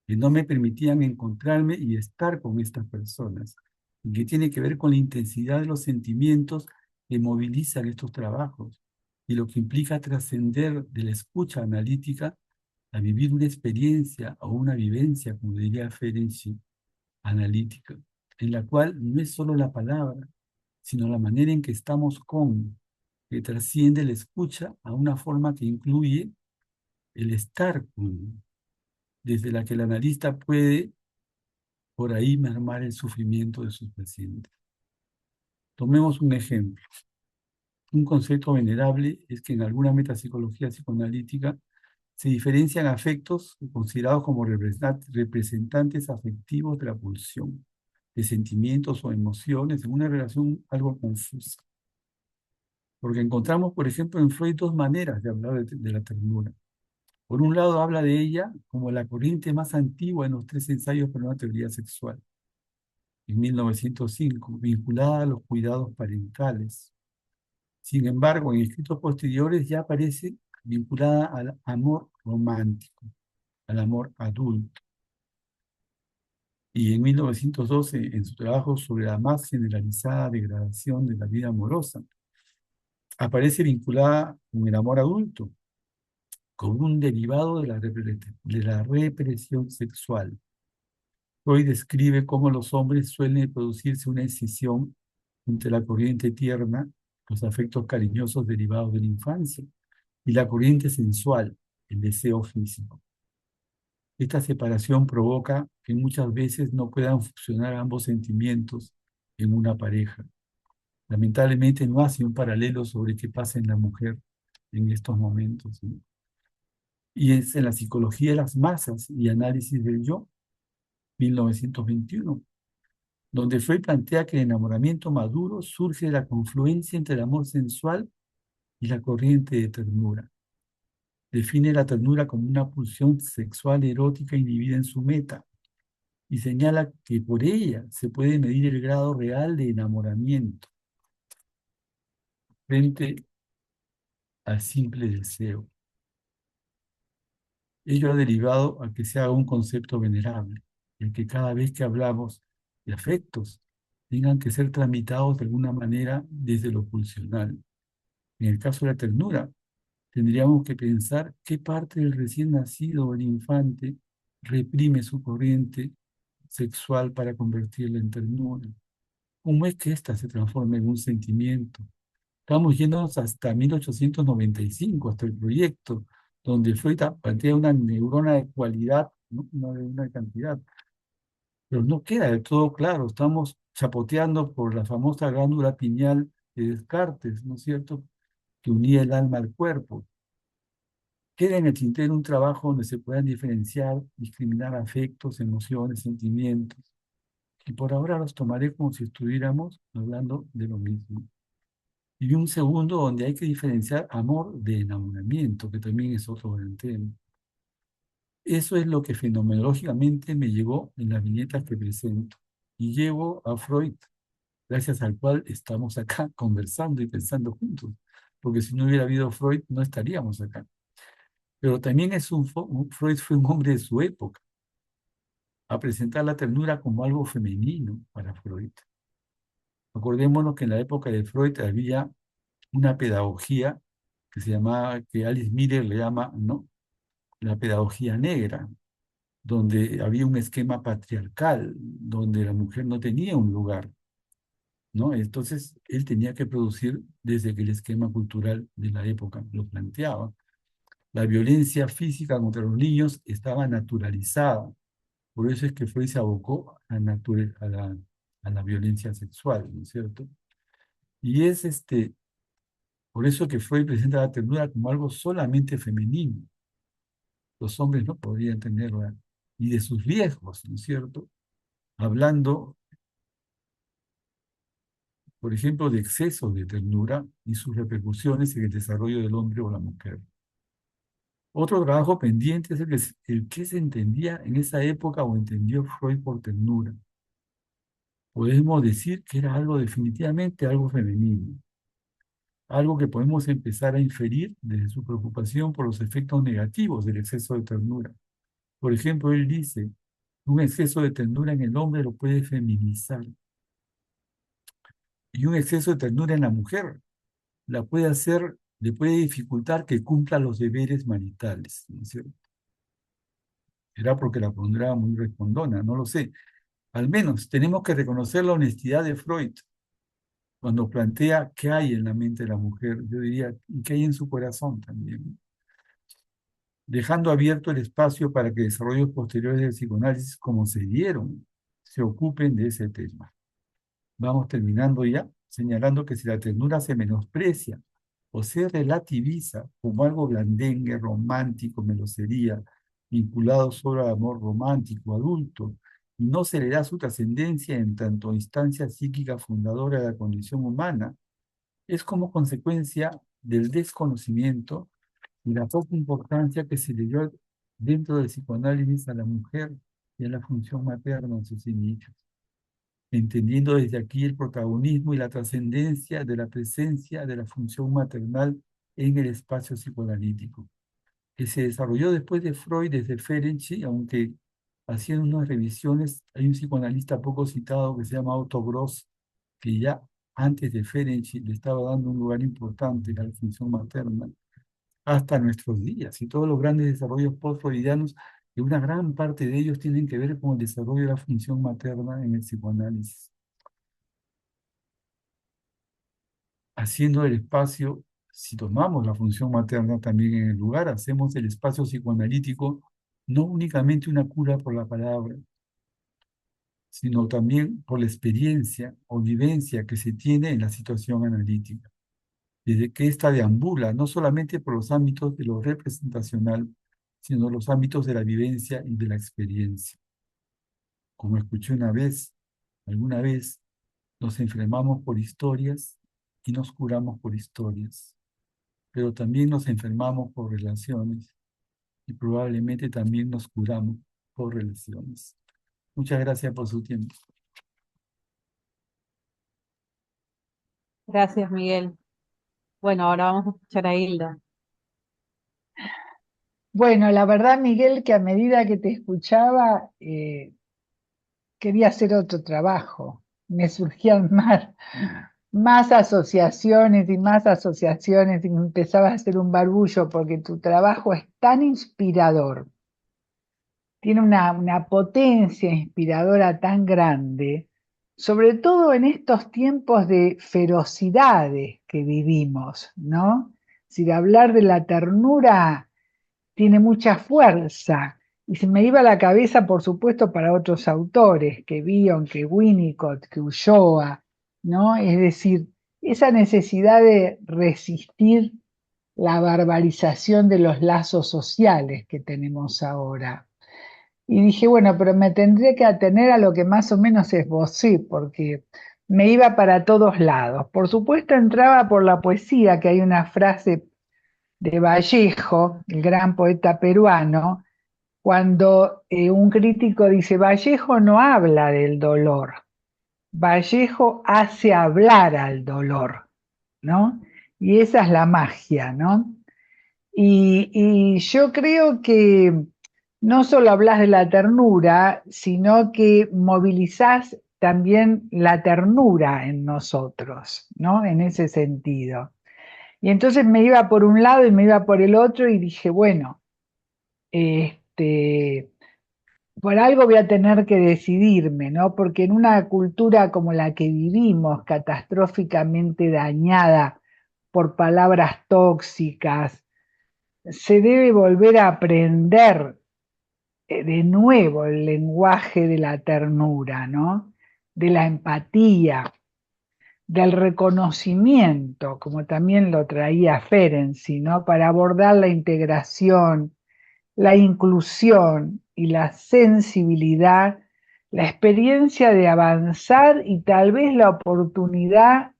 Speaker 3: que no me permitían encontrarme y estar con estas personas, y que tiene que ver con la intensidad de los sentimientos que movilizan estos trabajos, y lo que implica trascender de la escucha analítica a vivir una experiencia o una vivencia, como diría Ferenczi, analítica, en la cual no es solo la palabra, sino la manera en que estamos con, que trasciende la escucha a una forma que incluye el estar con, desde la que el analista puede por ahí mermar el sufrimiento de sus pacientes. Tomemos un ejemplo. Un concepto venerable es que en alguna metapsicología psicoanalítica se diferencian afectos considerados como representantes afectivos de la pulsión, de sentimientos o emociones en una relación algo confusa. Porque encontramos, por ejemplo, en Freud dos maneras de hablar de la ternura. Por un lado, habla de ella como la corriente más antigua en los tres ensayos para una teoría sexual, en 1905, vinculada a los cuidados parentales. Sin embargo, en escritos posteriores ya aparece vinculada al amor romántico, al amor adulto. Y en 1912, en su trabajo sobre la más generalizada degradación de la vida amorosa, aparece vinculada con el amor adulto, como un derivado de la represión sexual. Hoy describe cómo los hombres suelen producirse una escisión entre la corriente tierna, los afectos cariñosos derivados de la infancia, y la corriente sensual, el deseo físico. Esta separación provoca que muchas veces no puedan funcionar ambos sentimientos en una pareja. Lamentablemente no hace un paralelo sobre qué pasa en la mujer en estos momentos, ¿no? Y es en la psicología de las masas y análisis del yo, 1921, donde Freud plantea que el enamoramiento maduro surge de la confluencia entre el amor sensual y la corriente de ternura. Define la ternura como una pulsión sexual erótica inhibida en su meta y señala que por ella se puede medir el grado real de enamoramiento frente al simple deseo. Ello ha derivado a que se haga un concepto venerable, el que cada vez que hablamos de afectos tengan que ser tramitados de alguna manera desde lo pulsional. En el caso de la ternura, tendríamos que pensar qué parte del recién nacido o el infante reprime su corriente sexual para convertirla en ternura. ¿Cómo es que ésta se transforma en un sentimiento? Estamos yéndonos hasta 1895, hasta el proyecto, donde Freud plantea una neurona de cualidad, ¿no? No de una cantidad. Pero no queda de todo claro. Estamos chapoteando por la famosa glándula pineal de Descartes, ¿no es cierto?, que unía el alma al cuerpo. Queda en el tintero un trabajo donde se puedan diferenciar, discriminar afectos, emociones, sentimientos. Y por ahora los tomaré como si estuviéramos hablando de lo mismo. Y un segundo donde hay que diferenciar amor de enamoramiento, que también es otro gran tema. Eso es lo que fenomenológicamente me llegó en las viñetas que presento. Y llevo a Freud, gracias al cual estamos acá conversando y pensando juntos. Porque si no hubiera habido Freud, no estaríamos acá. Pero también Freud fue un hombre de su época, a presentar la ternura como algo femenino para Freud. Acordémonos que en la época de Freud había una pedagogía que se llamaba, que Alice Miller le llama, ¿no?, la pedagogía negra, donde había un esquema patriarcal, donde la mujer no tenía un lugar, ¿no? Entonces, él tenía que producir desde que el esquema cultural de la época lo planteaba. La violencia física contra los niños estaba naturalizada. Por eso es que Freud se abocó a la violencia sexual, ¿no es cierto? Y es por eso que Freud presenta la ternura como algo solamente femenino. Los hombres no podrían tenerla. Y de sus riesgos, ¿no es cierto? Hablando, por ejemplo, de exceso de ternura y sus repercusiones en el desarrollo del hombre o la mujer. Otro trabajo pendiente es el que se entendía en esa época o entendió Freud por ternura. Podemos decir que era algo definitivamente algo femenino, algo que podemos empezar a inferir desde su preocupación por los efectos negativos del exceso de ternura. Por ejemplo, él dice, un exceso de ternura en el hombre lo puede feminizar y un exceso de ternura en la mujer la puede hacer, le puede dificultar que cumpla los deberes maritales, ¿no es cierto? Será porque la pondrá muy respondona, no lo sé. Al menos tenemos que reconocer la honestidad de Freud cuando plantea qué hay en la mente de la mujer, yo diría, y qué hay en su corazón también, dejando abierto el espacio para que desarrollos posteriores del psicoanálisis, como se dieron, se ocupen de ese tema. Vamos terminando ya, señalando que si la ternura se menosprecia o se relativiza como algo blandengue, romántico, melosería, vinculado solo al amor romántico adulto, y no se le da su trascendencia en tanto instancia psíquica fundadora de la condición humana, es como consecuencia del desconocimiento y la poca importancia que se le dio dentro del psicoanálisis a la mujer y a la función materna en sus inicios, entendiendo desde aquí el protagonismo y la trascendencia de la presencia de la función maternal en el espacio psicoanalítico, que se desarrolló después de Freud desde Ferenczi, aunque haciendo unas revisiones, hay un psicoanalista poco citado que se llama Otto Gross, que ya antes de Ferenczi le estaba dando un lugar importante a la función materna, hasta nuestros días, y todos los grandes desarrollos post-freudianos, que una gran parte de ellos tienen que ver con el desarrollo de la función materna en el psicoanálisis. Haciendo el espacio, si tomamos la función materna también en el lugar, hacemos el espacio psicoanalítico no únicamente una cura por la palabra, sino también por la experiencia o vivencia que se tiene en la situación analítica, desde que ésta deambula no solamente por los ámbitos de lo representacional, sino los ámbitos de la vivencia y de la experiencia. Como escuché alguna vez, nos enfermamos por historias y nos curamos por historias. pero también nos enfermamos por relaciones y probablemente también nos curamos por relaciones. Muchas gracias por su tiempo.
Speaker 2: Gracias, Miguel. Bueno, ahora vamos a escuchar a Hilda.
Speaker 4: Bueno, la verdad, Miguel, que a medida que te escuchaba, quería hacer otro trabajo. Me surgían más asociaciones y más asociaciones y me empezaba a hacer un barullo porque tu trabajo es tan inspirador, tiene una potencia inspiradora tan grande, sobre todo en estos tiempos de ferocidades que vivimos, ¿no? Si de hablar de la ternura tiene mucha fuerza. Y se me iba a la cabeza, por supuesto, para otros autores, que Bion, que Winnicott, que Ulloa, ¿no? Es decir, esa necesidad de resistir la barbarización de los lazos sociales que tenemos ahora. Y dije, bueno, pero me tendré que atener a lo que más o menos esbocé, porque me iba para todos lados. Por supuesto, entraba por la poesía, que hay una frase de Vallejo, el gran poeta peruano, cuando un crítico dice, Vallejo no habla del dolor, Vallejo hace hablar al dolor, ¿no? Y esa es la magia, ¿no? Y yo creo que no solo hablas de la ternura, sino que movilizás también la ternura en nosotros, ¿no? En ese sentido. Y entonces me iba por un lado y me iba por el otro y dije, bueno, este, por algo voy a tener que decidirme, ¿no? Porque en una cultura como la que vivimos, catastróficamente dañada por palabras tóxicas, se debe volver a aprender de nuevo el lenguaje de la ternura, ¿no? De la empatía, del reconocimiento, como también lo traía Ferenczi, ¿no? Para abordar la integración, la inclusión y la sensibilidad, la experiencia de avanzar y tal vez la oportunidad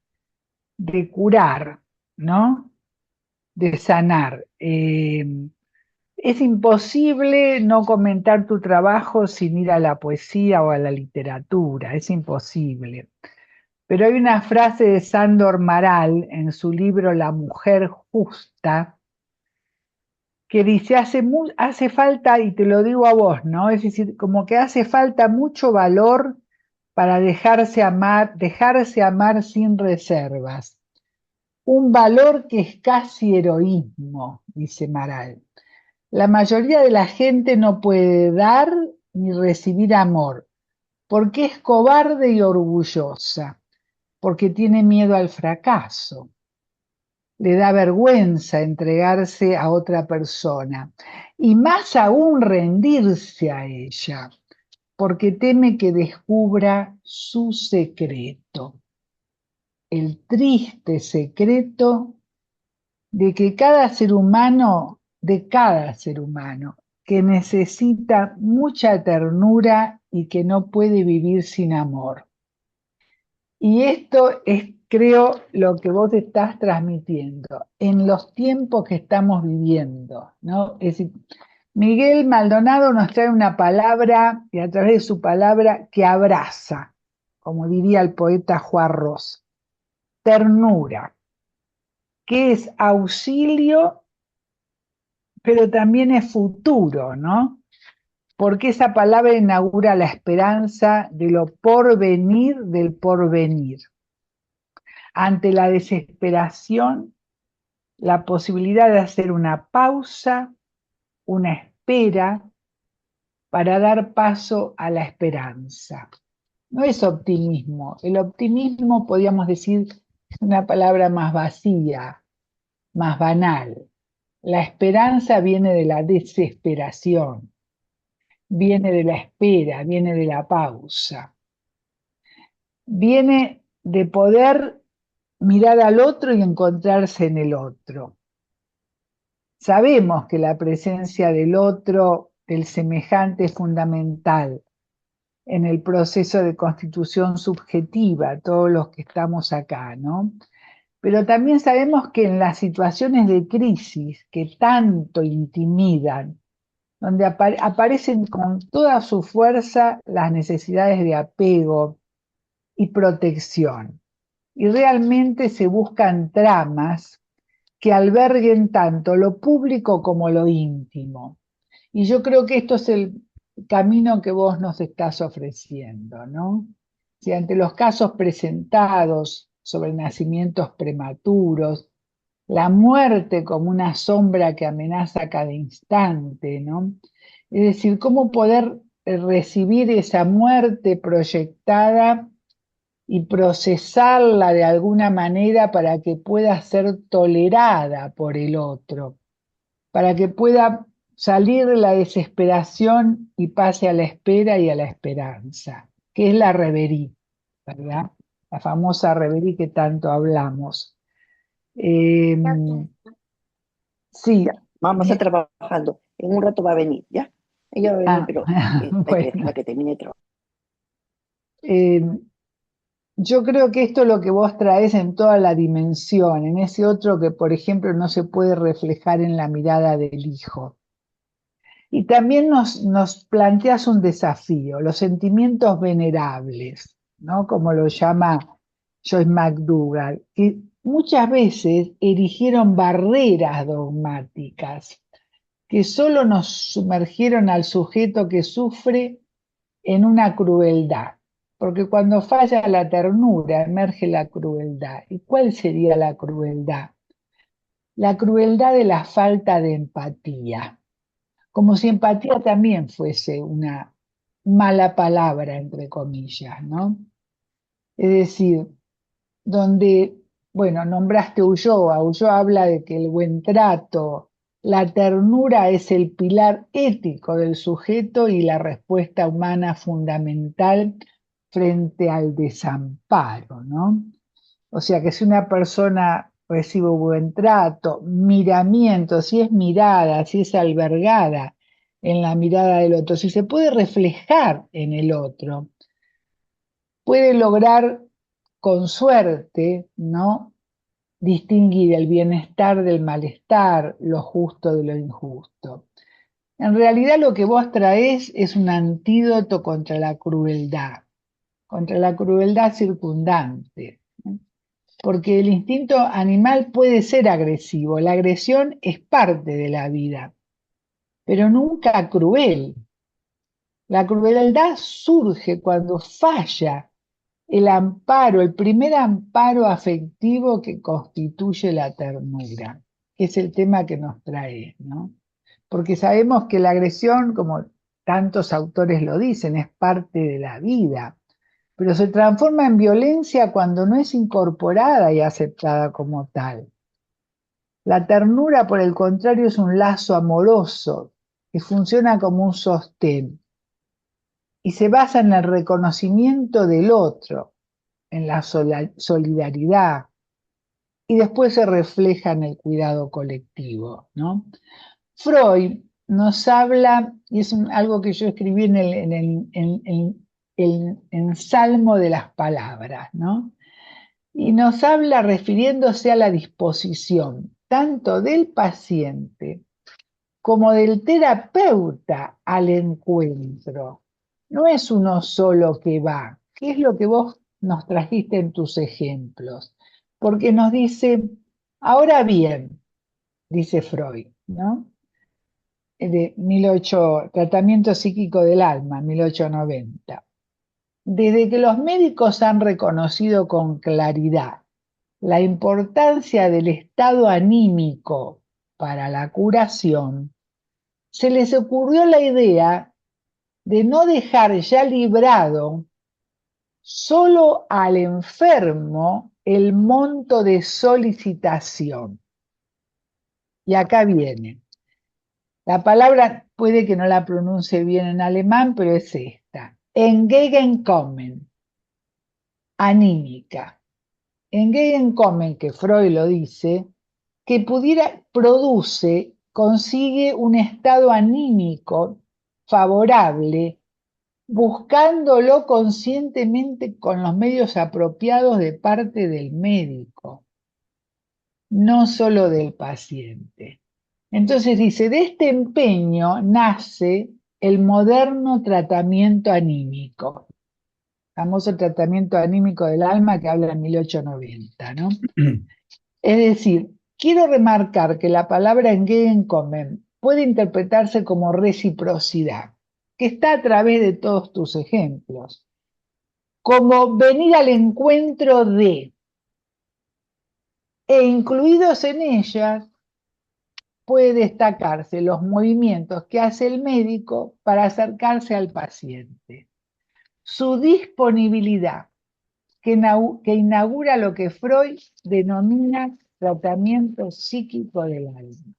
Speaker 4: de curar, ¿no? De sanar. Es imposible no comentar tu trabajo sin ir a la poesía o a la literatura, es imposible. Pero hay una frase de Sándor Maral en su libro La mujer justa que dice, hace falta, y te lo digo a vos, ¿no? Es decir, como que hace falta mucho valor para dejarse amar sin reservas. Un valor que es casi heroísmo, dice Maral. La mayoría de la gente no puede dar ni recibir amor, porque es cobarde y orgullosa, porque tiene miedo al fracaso, le da vergüenza entregarse a otra persona y más aún rendirse a ella, porque teme que descubra su secreto, el triste secreto de cada ser humano, que necesita mucha ternura y que no puede vivir sin amor. Y esto es, creo, lo que vos estás transmitiendo en los tiempos que estamos viviendo, ¿no? Es decir, Miguel Maldonado nos trae una palabra, y a través de su palabra, que abraza, como diría el poeta Juan Ros, ternura, que es auxilio, pero también es futuro, ¿no? Porque esa palabra inaugura la esperanza de lo porvenir del porvenir. Ante la desesperación, la posibilidad de hacer una pausa, una espera, para dar paso a la esperanza. No es optimismo. El optimismo, podríamos decir, es una palabra más vacía, más banal. La esperanza viene de la desesperación, viene de la espera, viene de la pausa, viene de poder mirar al otro y encontrarse en el otro. Sabemos que la presencia del otro, del semejante, es fundamental en el proceso de constitución subjetiva, todos los que estamos acá, ¿no? pero también sabemos que en las situaciones de crisis que tanto intimidan, donde aparecen con toda su fuerza las necesidades de apego y protección, y realmente se buscan tramas que alberguen tanto lo público como lo íntimo. Y yo creo que esto es el camino que vos nos estás ofreciendo, ¿no? Si ante los casos presentados sobre nacimientos prematuros, la muerte como una sombra que amenaza cada instante, ¿no? Es decir, cómo poder recibir esa muerte proyectada y procesarla de alguna manera para que pueda ser tolerada por el otro, para que pueda salir de la desesperación y pase a la espera y a la esperanza, que es la reverie, ¿verdad? La famosa reverie que tanto hablamos. Eh, sí,
Speaker 5: Vamos a trabajando. En un rato va a venir, ¿ya? Ella va a venir, pero hay que
Speaker 4: bueno,
Speaker 5: dejarla que termine de trabajar.
Speaker 4: eh, yo creo que esto es lo que vos traes en toda la dimensión, en ese otro que, por ejemplo, no se puede reflejar en la mirada del hijo. Y también nos planteas un desafío, los sentimientos venerables, ¿no? Como lo llama Joyce McDougall, que muchas veces erigieron barreras dogmáticas que solo nos sumergieron al sujeto que sufre en una crueldad. Porque cuando falla la ternura, emerge la crueldad. ¿Y cuál sería la crueldad? La crueldad de la falta de empatía. Como si empatía también fuese una mala palabra, entre comillas, ¿no? Es decir, donde, bueno, nombraste Ulloa, Ulloa habla de que el buen trato, la ternura es el pilar ético del sujeto y la respuesta humana fundamental frente al desamparo, ¿no? O sea que si una persona recibe buen trato, miramiento, si es mirada, si es albergada en la mirada del otro, si se puede reflejar en el otro, puede lograr con suerte, ¿no? Distinguir el bienestar del malestar, lo justo de lo injusto. En realidad lo que vos traés es un antídoto contra la crueldad circundante, ¿no? Porque el instinto animal puede ser agresivo, la agresión es parte de la vida, pero nunca cruel. La crueldad surge cuando falla el amparo, el primer amparo afectivo que constituye la ternura, que es el tema que nos trae, ¿no? Porque sabemos que la agresión, como tantos autores lo dicen, es parte de la vida, pero se transforma en violencia cuando no es incorporada y aceptada como tal. La ternura, por el contrario, es un lazo amoroso que funciona como un sostén y se basa en el reconocimiento del otro, en la solidaridad, y después se refleja en el cuidado colectivo, ¿no? Freud nos habla, y es algo que yo escribí en Salmo de las Palabras, ¿no? Y nos habla refiriéndose a la disposición tanto del paciente como del terapeuta al encuentro. No es uno solo que va, que es lo que vos nos trajiste en tus ejemplos, porque nos dice, ahora bien, dice Freud, ¿no? De 18, Tratamiento psíquico del alma, 1890. Desde que los médicos han reconocido con claridad la importancia del estado anímico para la curación, se les ocurrió la idea de no dejar ya librado solo al enfermo el monto de solicitación. Y acá viene. La palabra puede que no la pronuncie bien en alemán, pero es esta. Entgegenkommen, anímica. Entgegenkommen, que Freud lo dice, que consigue un estado anímico favorable, buscándolo conscientemente con los medios apropiados de parte del médico. no solo del paciente. Entonces dice, de este empeño nace el moderno tratamiento anímico, famoso tratamiento anímico del alma que habla en 1890, ¿no? Es decir, quiero remarcar que la palabra Entgegenkommen puede interpretarse como reciprocidad, que está a través de todos tus ejemplos, como venir al encuentro de, e incluidos en ellas puede destacarse los movimientos que hace el médico para acercarse al paciente, su disponibilidad, que inaugura lo que Freud denomina tratamiento psíquico del alma.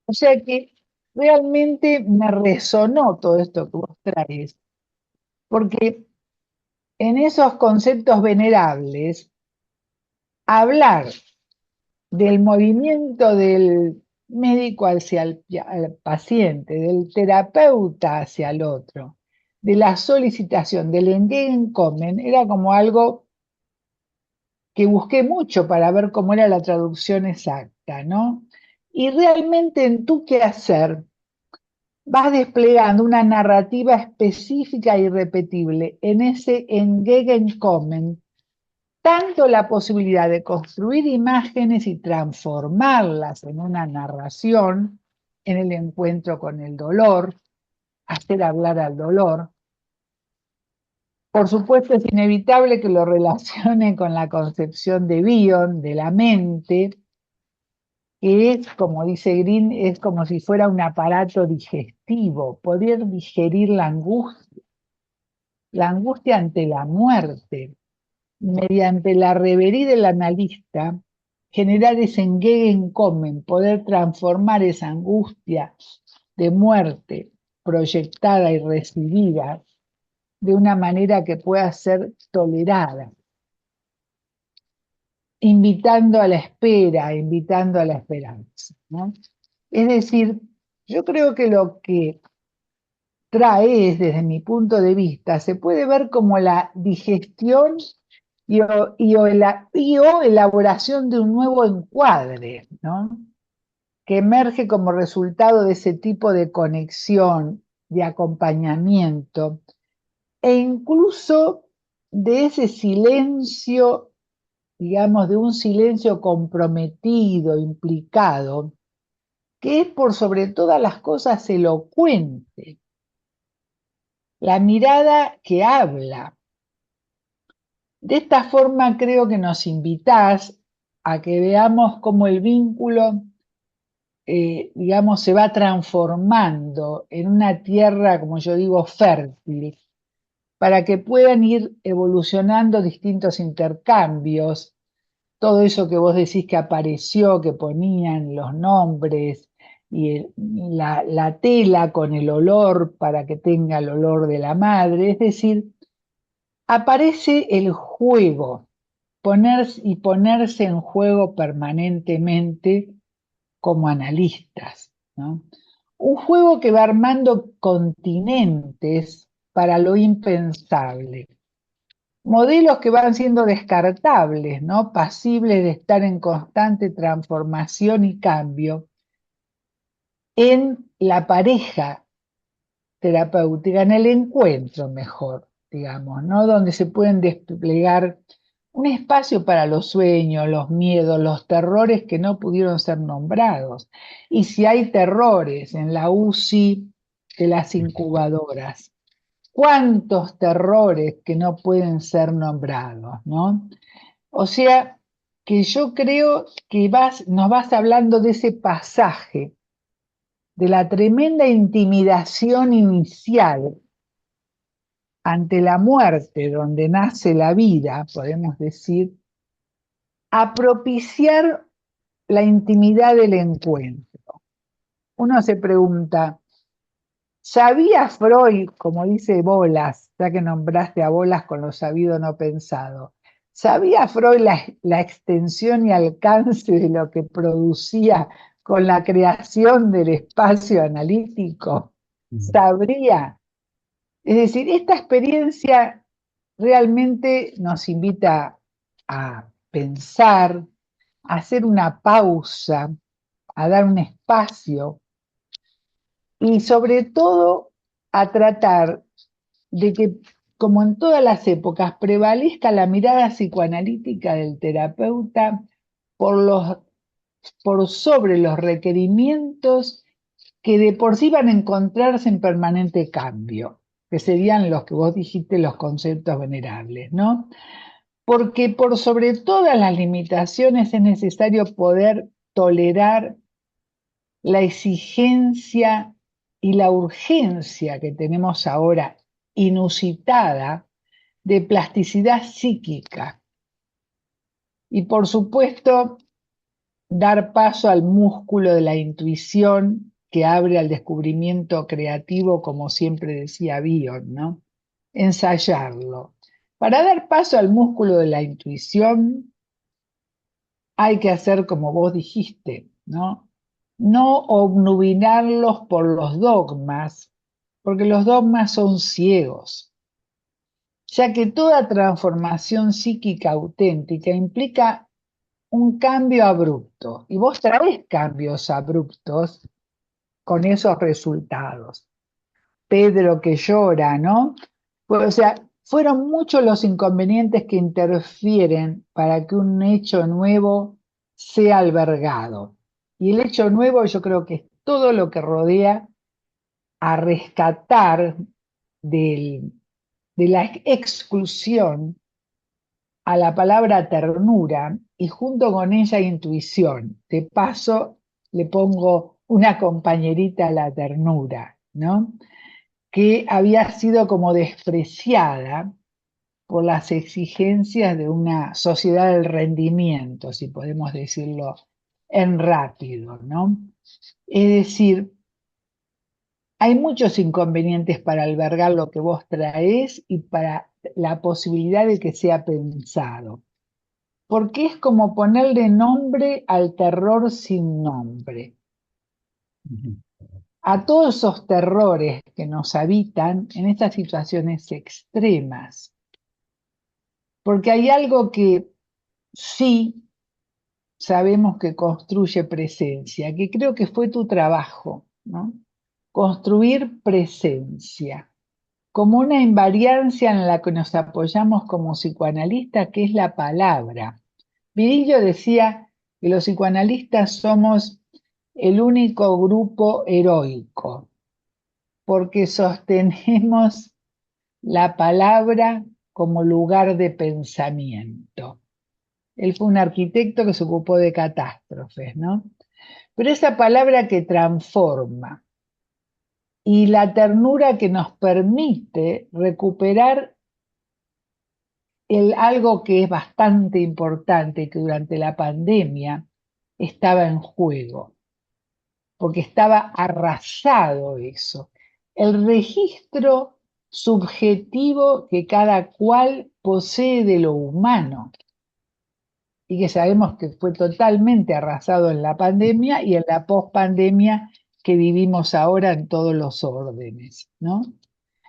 Speaker 4: O sea que realmente me resonó todo esto que vos traes, porque en esos conceptos venerables, hablar del movimiento del médico hacia al paciente, del terapeuta hacia el otro, de la solicitación, del Entgegenkommen, era como algo que busqué mucho para ver cómo era la traducción exacta, ¿no? Y realmente en tu quehacer vas desplegando una narrativa específica e irrepetible en ese Entgegenkommen, tanto la posibilidad de construir imágenes y transformarlas en una narración, en el encuentro con el dolor, hacer hablar al dolor. Por supuesto, es inevitable que lo relacione con la concepción de Bion, de la mente, que es, como dice Green, es como si fuera un aparato digestivo, poder digerir la angustia ante la muerte, mediante la reverie del analista, generar ese Entgegenkommen, poder transformar esa angustia de muerte proyectada y recibida de una manera que pueda ser tolerada, invitando a la espera, invitando a la esperanza, ¿no? Es decir, yo creo que lo que trae, desde mi punto de vista, se puede ver como la digestión o elaboración de un nuevo encuadre, ¿no? Que emerge como resultado de ese tipo de conexión, de acompañamiento, e incluso de ese silencio, digamos, de un silencio comprometido, implicado, que es por sobre todas las cosas elocuente, la mirada que habla. De esta forma creo que nos invitás a que veamos cómo el vínculo, digamos, se va transformando en una tierra, como yo digo, fértil, para que puedan ir evolucionando distintos intercambios, todo eso que vos decís que apareció, que ponían los nombres y la tela con el olor para que tenga el olor de la madre, es decir, aparece el juego, ponerse en juego permanentemente como analistas, ¿no? Un juego que va armando continentes para lo impensable, modelos que van siendo descartables, ¿no? Pasibles de estar en constante transformación y cambio en la pareja terapéutica, en el encuentro mejor, digamos, ¿no? Donde se pueden desplegar un espacio para los sueños, los miedos, los terrores que no pudieron ser nombrados. Y si hay terrores en la UCI de las incubadoras, ¿cuántos terrores que no pueden ser nombrados, ¿no? O sea, que yo creo que nos vas hablando de ese pasaje, de la tremenda intimidación inicial ante la muerte, donde nace la vida, podemos decir, a propiciar la intimidad del encuentro. Uno se pregunta, ¿sabía Freud, como dice Bolas, ya que nombraste a Bolas con lo sabido no pensado, ¿sabía Freud la extensión y alcance de lo que producía con la creación del espacio analítico? ¿Sabría? Es decir, esta experiencia realmente nos invita a pensar, a hacer una pausa, a dar un espacio y sobre todo a tratar de que, como en todas las épocas, prevalezca la mirada psicoanalítica del terapeuta por sobre los requerimientos que de por sí van a encontrarse en permanente cambio, que serían los que vos dijiste, los conceptos venerables, ¿no? Porque por sobre todas las limitaciones es necesario poder tolerar la exigencia y la urgencia que tenemos ahora, inusitada, de plasticidad psíquica. Y por supuesto, dar paso al músculo de la intuición que abre al descubrimiento creativo, como siempre decía Bion, ¿no? Ensayarlo. Para dar paso al músculo de la intuición, hay que hacer como vos dijiste, ¿no? No obnubilarlos por los dogmas, porque los dogmas son ciegos, ya que toda transformación psíquica auténtica implica un cambio abrupto, y vos traés cambios abruptos con esos resultados. Pedro que llora, ¿no? Pues, o sea, fueron muchos los inconvenientes que interfieren para que un hecho nuevo sea albergado. Y el hecho nuevo yo creo que es todo lo que rodea a rescatar de la exclusión a la palabra ternura y junto con ella intuición. De paso, le pongo una compañerita a la ternura, ¿no? Que había sido como despreciada por las exigencias de una sociedad del rendimiento, si podemos decirlo en rápido, ¿no? Es decir, hay muchos inconvenientes para albergar lo que vos traés y para la posibilidad de que sea pensado, porque es como ponerle nombre al terror sin nombre. A todos esos terrores que nos habitan en estas situaciones extremas. Porque hay algo que sí sabemos que construye presencia, que creo que fue tu trabajo, ¿no? Construir presencia, como una invariancia en la que nos apoyamos como psicoanalistas, que es la palabra. Virilio decía que los psicoanalistas somos el único grupo heroico, porque sostenemos la palabra como lugar de pensamiento. Él fue un arquitecto que se ocupó de catástrofes, ¿no? Pero esa palabra que transforma y la ternura que nos permite recuperar algo que es bastante importante, que durante la pandemia estaba en juego, porque estaba arrasado eso. El registro subjetivo que cada cual posee de lo humano y que sabemos que fue totalmente arrasado en la pandemia y en la pospandemia que vivimos ahora en todos los órdenes, ¿no?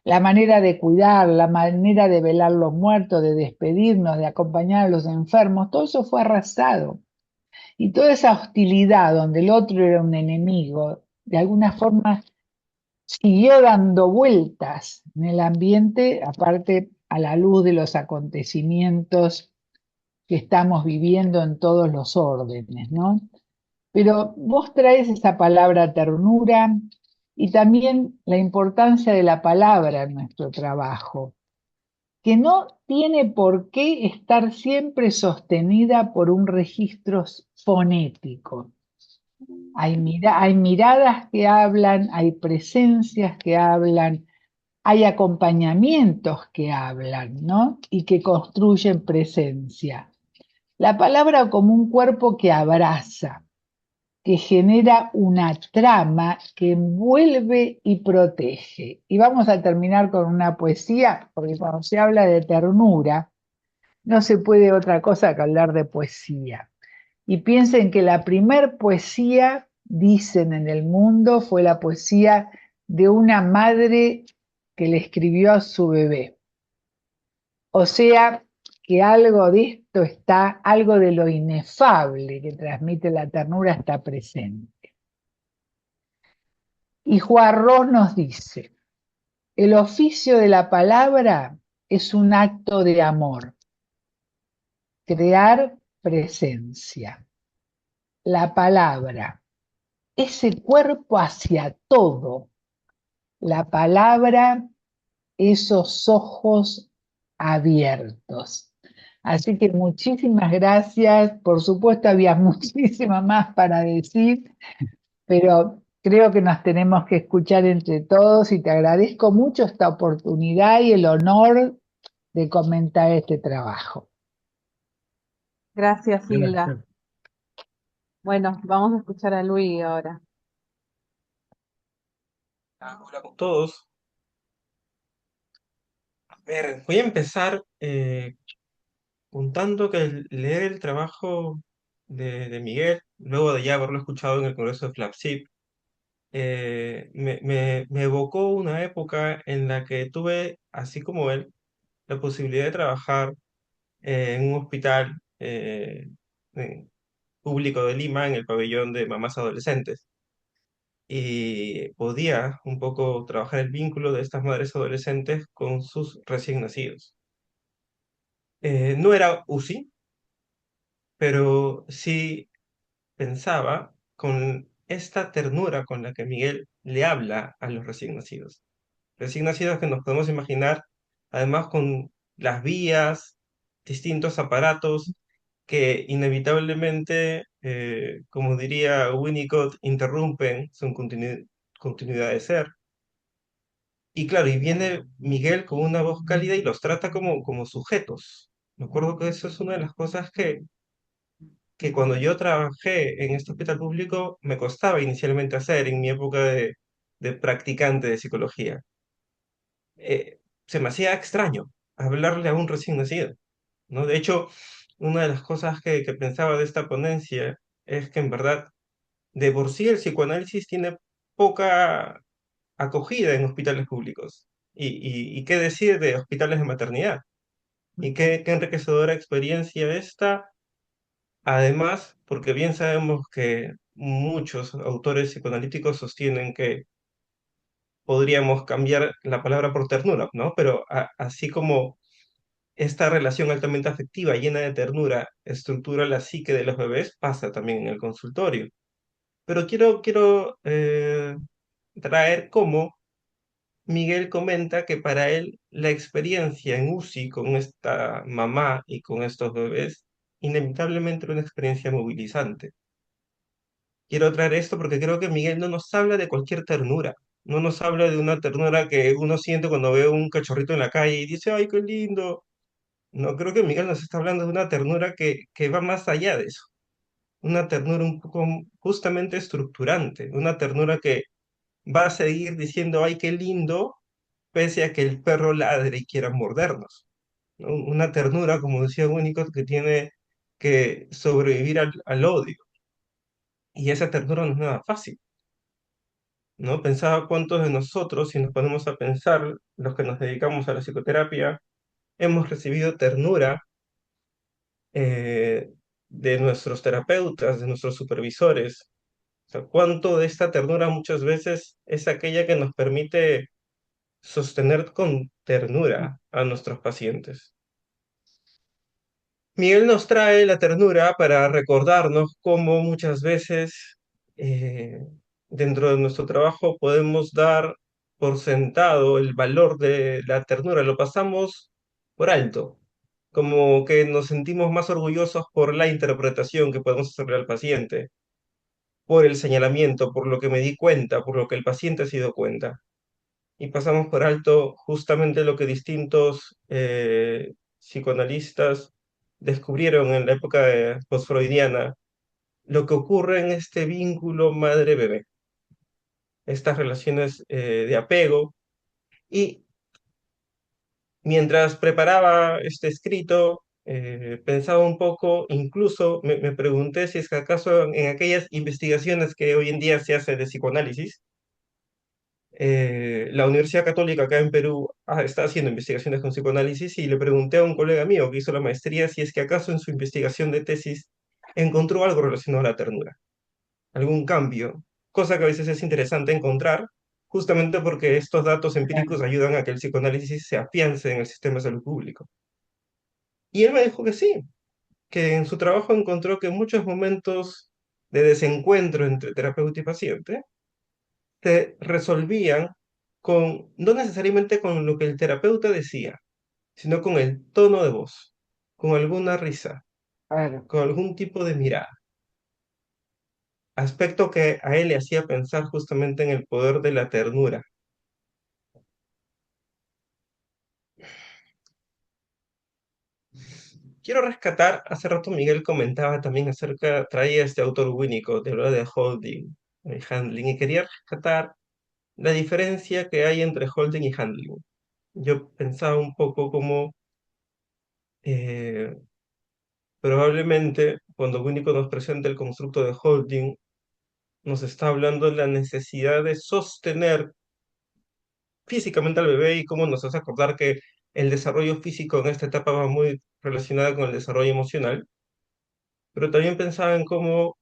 Speaker 4: La manera de cuidar, la manera de velar los muertos, de despedirnos, de acompañar a los enfermos, todo eso fue arrasado. Y toda esa hostilidad donde el otro era un enemigo, de alguna forma siguió dando vueltas en el ambiente, aparte a la luz de los acontecimientos que estamos viviendo en todos los órdenes, ¿no? Pero vos traes esa palabra ternura y también la importancia de la palabra en nuestro trabajo, que no tiene por qué estar siempre sostenida por un registro fonético. Hay miradas que hablan, hay presencias que hablan, hay acompañamientos que hablan, ¿no? Y que construyen presencia. La palabra como un cuerpo que abraza, que genera una trama que envuelve y protege. Y vamos a terminar con una poesía, porque cuando se habla de ternura, no se puede otra cosa que hablar de poesía. Y piensen que la primer poesía, dicen en el mundo, fue la poesía de una madre que le escribió a su bebé. O sea, que algo de esto está, algo de lo inefable que transmite la ternura está presente. Y Juarros nos dice, el oficio de la palabra es un acto de amor, crear presencia. La palabra, ese cuerpo hacia todo. La palabra, esos ojos abiertos. Así que muchísimas gracias. Por supuesto, había muchísimo más para decir, pero creo que nos tenemos que escuchar entre todos y te agradezco mucho esta oportunidad y el honor de comentar este trabajo.
Speaker 2: Gracias, Hilda.
Speaker 3: Gracias.
Speaker 2: Bueno, vamos a escuchar a Luis ahora.
Speaker 6: Hola con todos. A ver, voy a empezar contando que al leer el trabajo de Miguel, luego de ya haberlo escuchado en el Congreso de FLAPSIP, me evocó una época en la que tuve, así como él, la posibilidad de trabajar en un hospital público de Lima, en el pabellón de mamás adolescentes. Y podía un poco trabajar el vínculo de estas madres adolescentes con sus recién nacidos. No era UCI, pero sí pensaba con esta ternura con la que Miguel le habla a los recién nacidos. Recién nacidos que nos podemos imaginar, además con las vías, distintos aparatos que inevitablemente, como diría Winnicott, interrumpen su continuidad de ser. Y claro, y viene Miguel con una voz cálida y los trata como sujetos. Me acuerdo que eso es una de las cosas que cuando yo trabajé en este hospital público me costaba inicialmente hacer en mi época de practicante de psicología. Se me hacía extraño hablarle a un recién nacido, ¿no? De hecho, una de las cosas que pensaba de esta ponencia es que en verdad, de por sí el psicoanálisis tiene poca acogida en hospitales públicos. Y qué decir de hospitales de maternidad. Y qué enriquecedora experiencia esta. Además, porque bien sabemos que muchos autores psicoanalíticos sostienen que podríamos cambiar la palabra por ternura, ¿no? Pero así como esta relación altamente afectiva, llena de ternura, estructura la psique de los bebés, pasa también en el consultorio. Pero quiero traer cómo Miguel comenta que para él la experiencia en UCI con esta mamá y con estos bebés, inevitablemente era una experiencia movilizante. Quiero traer esto porque creo que Miguel no nos habla de cualquier ternura, no nos habla de una ternura que uno siente cuando ve un cachorrito en la calle y dice, ¡ay, qué lindo! No, creo que Miguel nos está hablando de una ternura que va más allá de eso, una ternura un poco justamente estructurante, una ternura que va a seguir diciendo, ¡ay, qué lindo! Pese a que el perro ladre y quiera mordernos, ¿no? Una ternura, como decía Winnicott, que tiene que sobrevivir al odio. Y esa ternura no es nada fácil, ¿no? Pensaba cuántos de nosotros, si nos ponemos a pensar, los que nos dedicamos a la psicoterapia, hemos recibido ternura eh, de nuestros terapeutas, de nuestros supervisores. O sea, cuánto de esta ternura muchas veces es aquella que nos permite sostener con ternura a nuestros pacientes. Miguel nos trae la ternura para recordarnos cómo muchas veces eh, dentro de nuestro trabajo podemos dar por sentado el valor de la ternura, lo pasamos por alto, como que nos sentimos más orgullosos por la interpretación que podemos hacerle al paciente, por el señalamiento, por lo que me di cuenta, por lo que el paciente se dio cuenta. Y pasamos por alto justamente lo que distintos psicoanalistas descubrieron en la época postfreudiana, lo que ocurre en este vínculo madre-bebé, estas relaciones de apego. Y mientras preparaba este escrito, pensaba un poco, incluso me pregunté si es que acaso en aquellas investigaciones que hoy en día se hace de psicoanálisis, la Universidad Católica acá en Perú está haciendo investigaciones con psicoanálisis y le pregunté a un colega mío que hizo la maestría si es que acaso en su investigación de tesis encontró algo relacionado a la ternura, algún cambio, cosa que a veces es interesante encontrar, justamente porque estos datos empíricos ayudan a que el psicoanálisis se afiance en el sistema de salud público. Y él me dijo que sí, que en su trabajo encontró que muchos momentos de desencuentro entre terapeuta y paciente se resolvían con, no necesariamente con lo que el terapeuta decía, sino con el tono de voz, con alguna risa,
Speaker 4: Claro.
Speaker 6: con algún tipo de mirada. Aspecto que a él le hacía pensar justamente en el poder de la ternura. Quiero rescatar, hace rato Miguel comentaba también acerca, traía este autor Winnicott, de hablar de holding y handling, y quería rescatar la diferencia que hay entre holding y handling. Yo pensaba un poco como eh, probablemente cuando Winnicott nos presenta el constructo de holding, nos está hablando de la necesidad de sostener físicamente al bebé y cómo nos hace acordar que el desarrollo físico en esta etapa va muy relacionado con el desarrollo emocional, pero también pensaba en cómo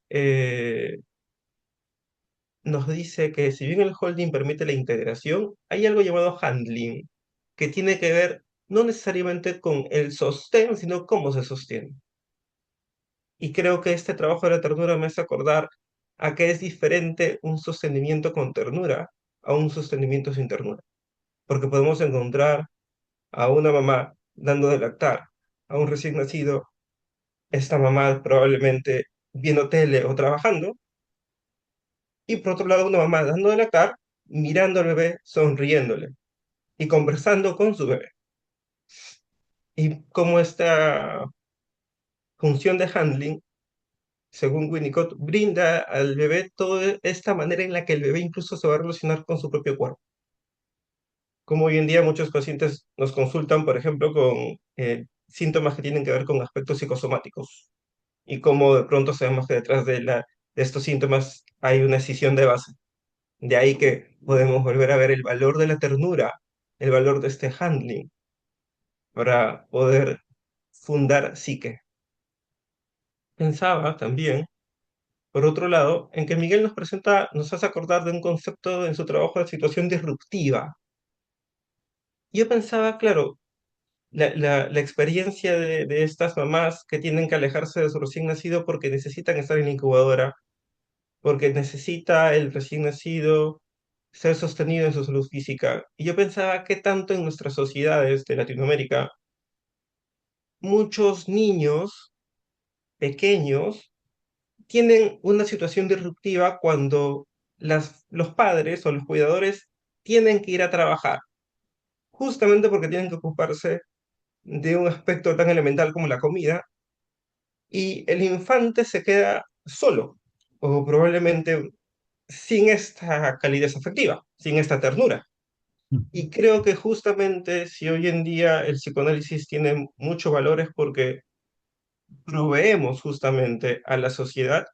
Speaker 6: nos dice que si bien el holding permite la integración, hay algo llamado handling, que tiene que ver no necesariamente con el sostén, sino cómo se sostiene. Y creo que este trabajo de la ternura me hace acordar a que es diferente un sostenimiento con ternura a un sostenimiento sin ternura. Porque podemos encontrar a una mamá dando de lactar a un recién nacido, esta mamá probablemente viendo tele o trabajando, y por otro lado una mamá dando de lactar, mirando al bebé, sonriéndole y conversando con su bebé. Y como esta función de handling, según Winnicott, brinda al bebé toda esta manera en la que el bebé incluso se va a relacionar con su propio cuerpo. Como hoy en día muchos pacientes nos consultan, por ejemplo, con síntomas que tienen que ver con aspectos psicosomáticos y cómo de pronto sabemos que detrás de estos síntomas hay una escisión de base. De ahí que podemos volver a ver el valor de la ternura, el valor de este handling para poder fundar psique. Pensaba también, por otro lado, en que Miguel nos hace acordar de un concepto en su trabajo de situación disruptiva. Yo pensaba, claro, la experiencia de estas mamás que tienen que alejarse de su recién nacido porque necesitan estar en la incubadora, porque necesita el recién nacido ser sostenido en su salud física. Y yo pensaba que tanto en nuestras sociedades de Latinoamérica, muchos niños pequeños tienen una situación disruptiva cuando los padres o los cuidadores tienen que ir a trabajar, justamente porque tienen que ocuparse de un aspecto tan elemental como la comida, y el infante se queda solo, o probablemente sin esta calidez afectiva, sin esta ternura. Y creo que justamente si hoy en día el psicoanálisis tiene mucho valor es porque proveemos justamente a la sociedad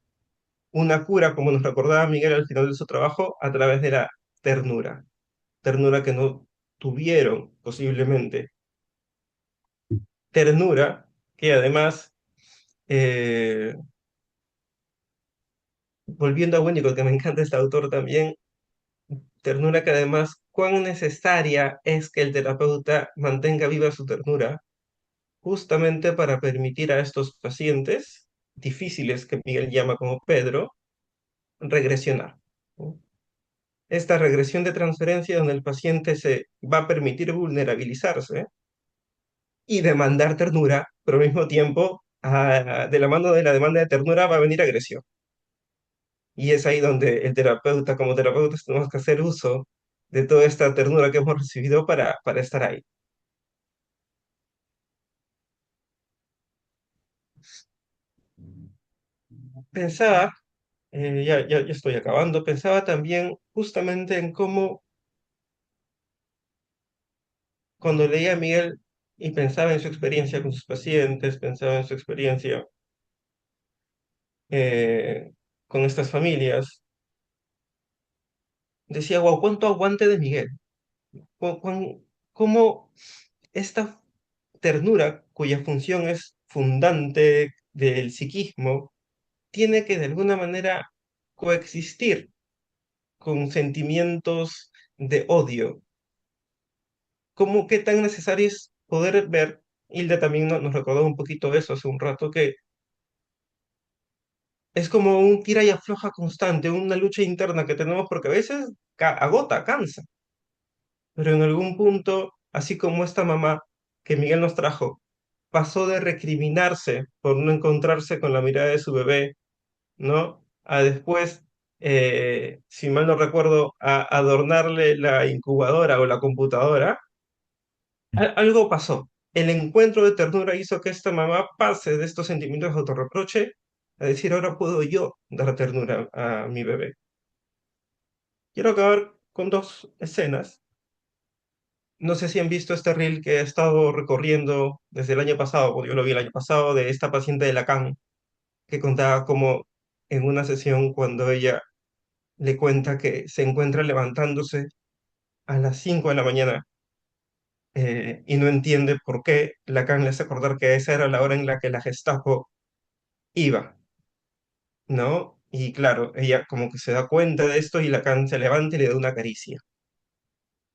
Speaker 6: una cura, como nos recordaba Miguel al final de su trabajo, a través de la ternura, ternura que no tuvieron posiblemente, ternura que además, eh, volviendo a Winnicott, que me encanta este autor también, ternura que además cuán necesaria es que el terapeuta mantenga viva su ternura, justamente para permitir a estos pacientes difíciles que Miguel llama como Pedro, regresionar, ¿no? Esta regresión de transferencia donde el paciente se va a permitir vulnerabilizarse y demandar ternura, pero al mismo tiempo, de la mano de la demanda de ternura va a venir agresión. Y es ahí donde el terapeuta, como terapeutas, tenemos que hacer uso de toda esta ternura que hemos recibido para estar ahí. Pensaba, ya estoy acabando, pensaba también justamente en cómo cuando leía a Miguel y pensaba en su experiencia con sus pacientes, pensaba en su experiencia eh, con estas familias, decía, wow, cuánto aguante de Miguel. Cómo esta ternura, cuya función es fundante del psiquismo, tiene que de alguna manera coexistir con sentimientos de odio. ¿Cómo qué tan necesario es poder ver? Hilda también nos recordó un poquito eso hace un rato, que es como un tira y afloja constante, una lucha interna que tenemos porque a veces agota, cansa, pero en algún punto, así como esta mamá que Miguel nos trajo, pasó de recriminarse por no encontrarse con la mirada de su bebé, ¿no? A después, si mal no recuerdo, a adornarle la incubadora o la computadora, algo pasó. El encuentro de ternura hizo que esta mamá pase de estos sentimientos de autorreproche a decir, ahora puedo yo dar ternura a mi bebé. Quiero acabar con dos escenas. No sé si han visto este reel que he estado recorriendo desde el año pasado, porque yo lo vi el año pasado, de esta paciente de Lacan, que contaba cómo en una sesión cuando ella le cuenta que se encuentra levantándose a las 5 de la mañana y no entiende por qué, Lacan le hace acordar que esa era la hora en la que la Gestapo iba, ¿no? Y claro, ella como que se da cuenta de esto y Lacan se levanta y le da una caricia.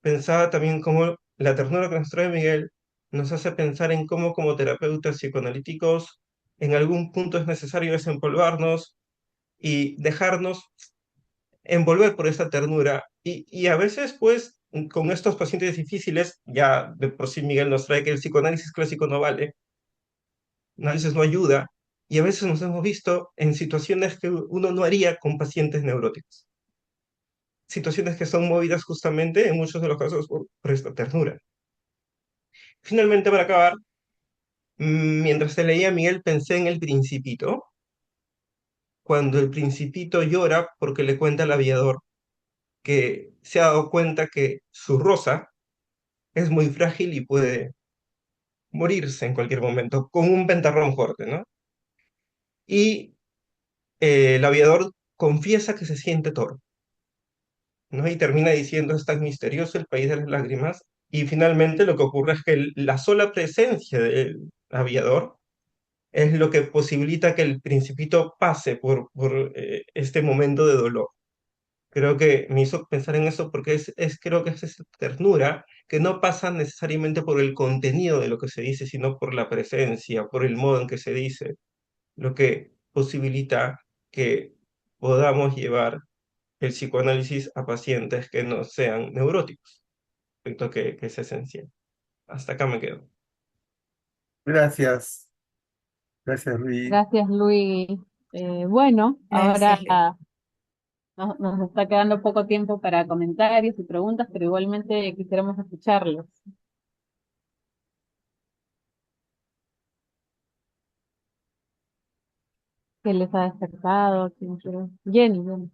Speaker 6: Pensaba también cómo la ternura que nos trae Miguel nos hace pensar en cómo como terapeutas psicoanalíticos en algún punto es necesario desempolvarnos y dejarnos envolver por esta ternura. Y a veces, pues, con estos pacientes difíciles, ya de por sí Miguel nos trae que el psicoanálisis clásico no vale, a veces no ayuda, y a veces nos hemos visto en situaciones que uno no haría con pacientes neuróticos. Situaciones que son movidas justamente, en muchos de los casos, por esta ternura. Finalmente, para acabar, mientras te leía Miguel, pensé en el Principito, cuando el Principito llora porque le cuenta al aviador que se ha dado cuenta que su rosa es muy frágil y puede morirse en cualquier momento con un ventarrón fuerte, ¿no? Y el aviador confiesa que se siente torpe, ¿no? Y termina diciendo, es tan misterioso el país de las lágrimas. Y finalmente lo que ocurre es que la sola presencia del aviador es lo que posibilita que el principito pase por este momento de dolor. Creo que me hizo pensar en eso porque creo que es esa ternura que no pasa necesariamente por el contenido de lo que se dice, sino por la presencia, por el modo en que se dice, lo que posibilita que podamos llevar el psicoanálisis a pacientes que no sean neuróticos. Creo que es esencial. Hasta acá me quedo.
Speaker 3: Gracias, gracias, Rui.
Speaker 2: Gracias, Luis. Bueno, ahora
Speaker 5: Excelente.
Speaker 2: nos está quedando poco tiempo para comentarios y preguntas, pero igualmente quisiéramos escucharlos. ¿Qué les ha despertado? Jenny, Jenny.